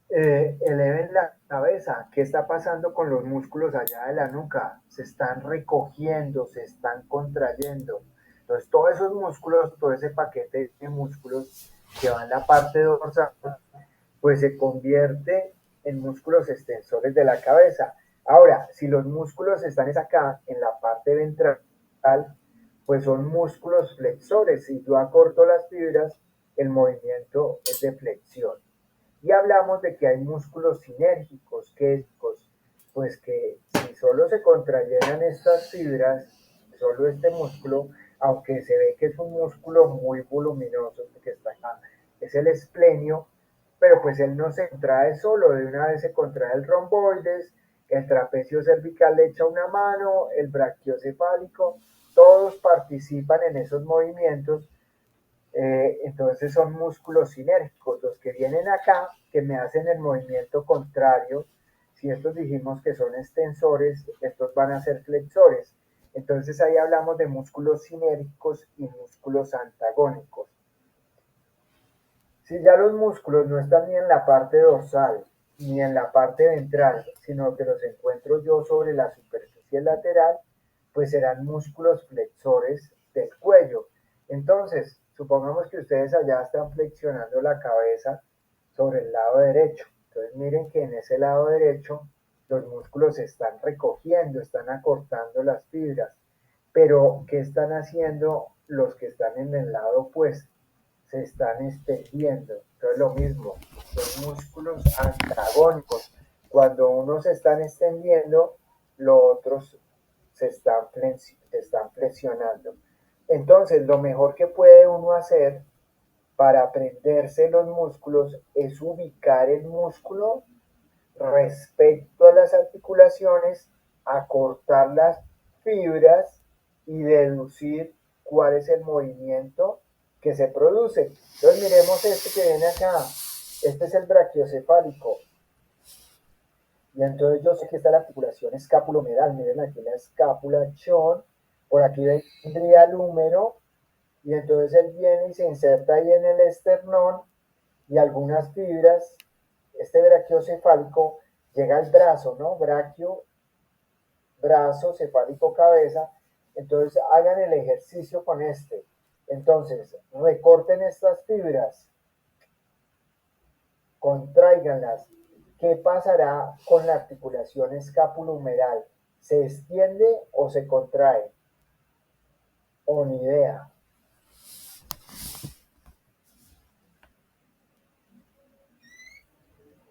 eleven la cabeza. ¿Qué está pasando con los músculos allá de la nuca? Se están recogiendo, se están contrayendo. Entonces, todos esos músculos, todo ese paquete de músculos que va en la parte dorsal, pues se convierte en músculos extensores de la cabeza. Ahora, si los músculos están acá, en la parte ventral, pues son músculos flexores. Si yo acorto las fibras, el movimiento es de flexión. Y hablamos de que hay músculos sinérgicos, pues que si solo se contrayeran estas fibras, solo este músculo, aunque se ve que es un músculo muy voluminoso, que está acá, es el esplenio, pero pues él no se contrae solo, de una vez se contrae el romboides, el trapecio cervical le echa una mano, el brachiocefálico, todos participan en esos movimientos. Entonces son músculos sinérgicos, los que vienen acá, que me hacen el movimiento contrario. Si estos dijimos que son extensores, estos van a ser flexores. Entonces ahí hablamos de músculos sinérgicos y músculos antagónicos. Si ya los músculos no están ni en la parte dorsal ni en la parte ventral, sino que los encuentro yo sobre la superficie lateral, pues serán músculos flexores del cuello. Entonces, supongamos que ustedes allá están flexionando la cabeza sobre el lado derecho. Entonces miren que en ese lado derecho los músculos se están recogiendo, están acortando las fibras. Pero, ¿qué están haciendo los que están en el lado opuesto? Se están extendiendo. Entonces lo mismo, son músculos antagónicos. Cuando unos se están extendiendo, los otros se están flexionando. Entonces, lo mejor que puede uno hacer para aprenderse los músculos es ubicar el músculo respecto a las articulaciones, acortar las fibras y deducir cuál es el movimiento que se produce. Entonces miremos este que viene acá. Este es el brachiocefálico. Y entonces yo sé que está la articulación escapulohumeral. Miren aquí la escápula, chon. Por aquí vendría el húmero. Y entonces él viene y se inserta ahí en el esternón y algunas fibras. Este brachiocefálico llega al brazo, ¿no? Braquio, brazo, cefálico, cabeza. Entonces hagan el ejercicio con este. Entonces, recorten estas fibras, contráiganlas. ¿Qué pasará con la articulación escapulohumeral? ¿Se extiende o se contrae? O ni idea.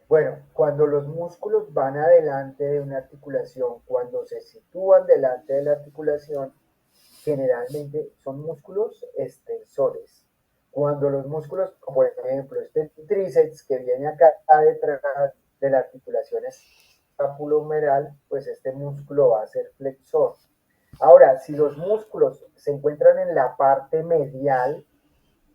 Bueno, cuando los músculos van adelante de una articulación, cuando se sitúan delante de la articulación, generalmente son músculos extensores. Cuando los músculos, por ejemplo, este tríceps que viene acá detrás de la articulación escapulohumeral, pues este músculo va a ser flexor. Ahora, si los músculos se encuentran en la parte medial,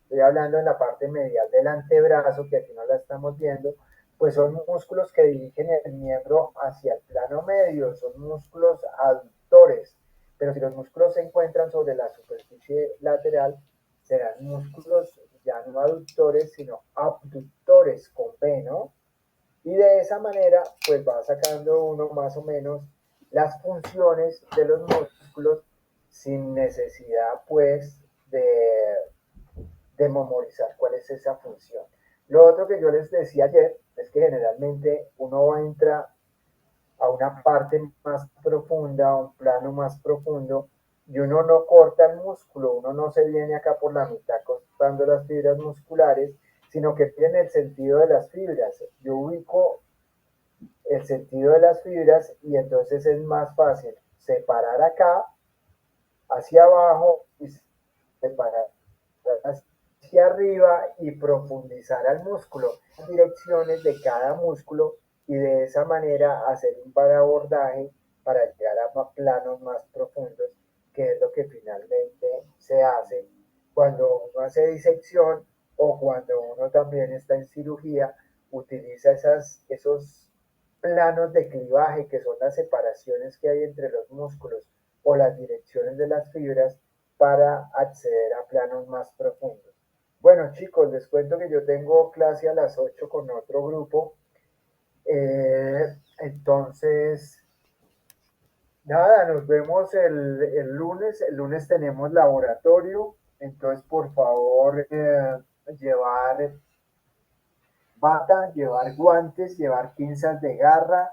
estoy hablando en la parte medial del antebrazo, que aquí no la estamos viendo, pues son músculos que dirigen el miembro hacia el plano medio, son músculos aductores. Pero si los músculos se encuentran sobre la superficie lateral, serán músculos ya no aductores, sino abductores con B, ¿no? Y de esa manera, pues va sacando uno más o menos las funciones de los músculos sin necesidad, pues, de memorizar cuál es esa función. Lo otro que yo les decía ayer es que generalmente uno entra a una parte más profunda, a un plano más profundo, y uno no corta el músculo, uno no se viene acá por la mitad cortando las fibras musculares, sino que tiene el sentido de las fibras. Yo ubico el sentido de las fibras y entonces es más fácil separar acá, hacia abajo y separar hacia arriba y profundizar al músculo, direcciones de cada músculo y de esa manera hacer un abordaje para llegar a planos más profundos, que es lo que finalmente se hace cuando uno hace disección o cuando uno también está en cirugía, utiliza esos planos de clivaje que son las separaciones que hay entre los músculos o las direcciones de las fibras para acceder a planos más profundos. Bueno, chicos, les cuento que yo tengo clase a las 8 con otro grupo. Entonces, nada, nos vemos el lunes. El lunes tenemos laboratorio. Entonces, por favor, llevar bata, llevar guantes, llevar pinzas de garra,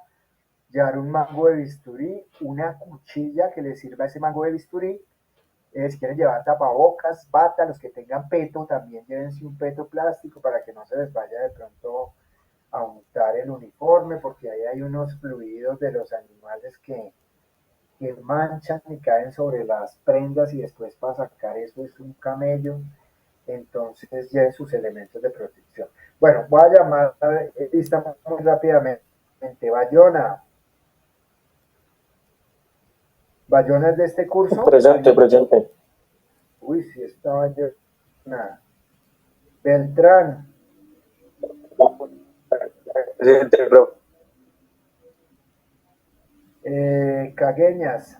llevar un mango de bisturí, una cuchilla que les sirva ese mango de bisturí. Si quieren llevar tapabocas, bata, los que tengan peto, también llévense un peto plástico para que no se les vaya de pronto a untar el uniforme, porque ahí hay unos fluidos de los animales que manchan y caen sobre las prendas y después para sacar eso es un camello. Entonces lleven sus elementos de protección. Bueno, voy a llamar lista muy rápidamente. Bayona. Bayona es de este curso. Presente, presente. Uy, sí está Bayona. Beltrán. Presente, bro. Cagueñas.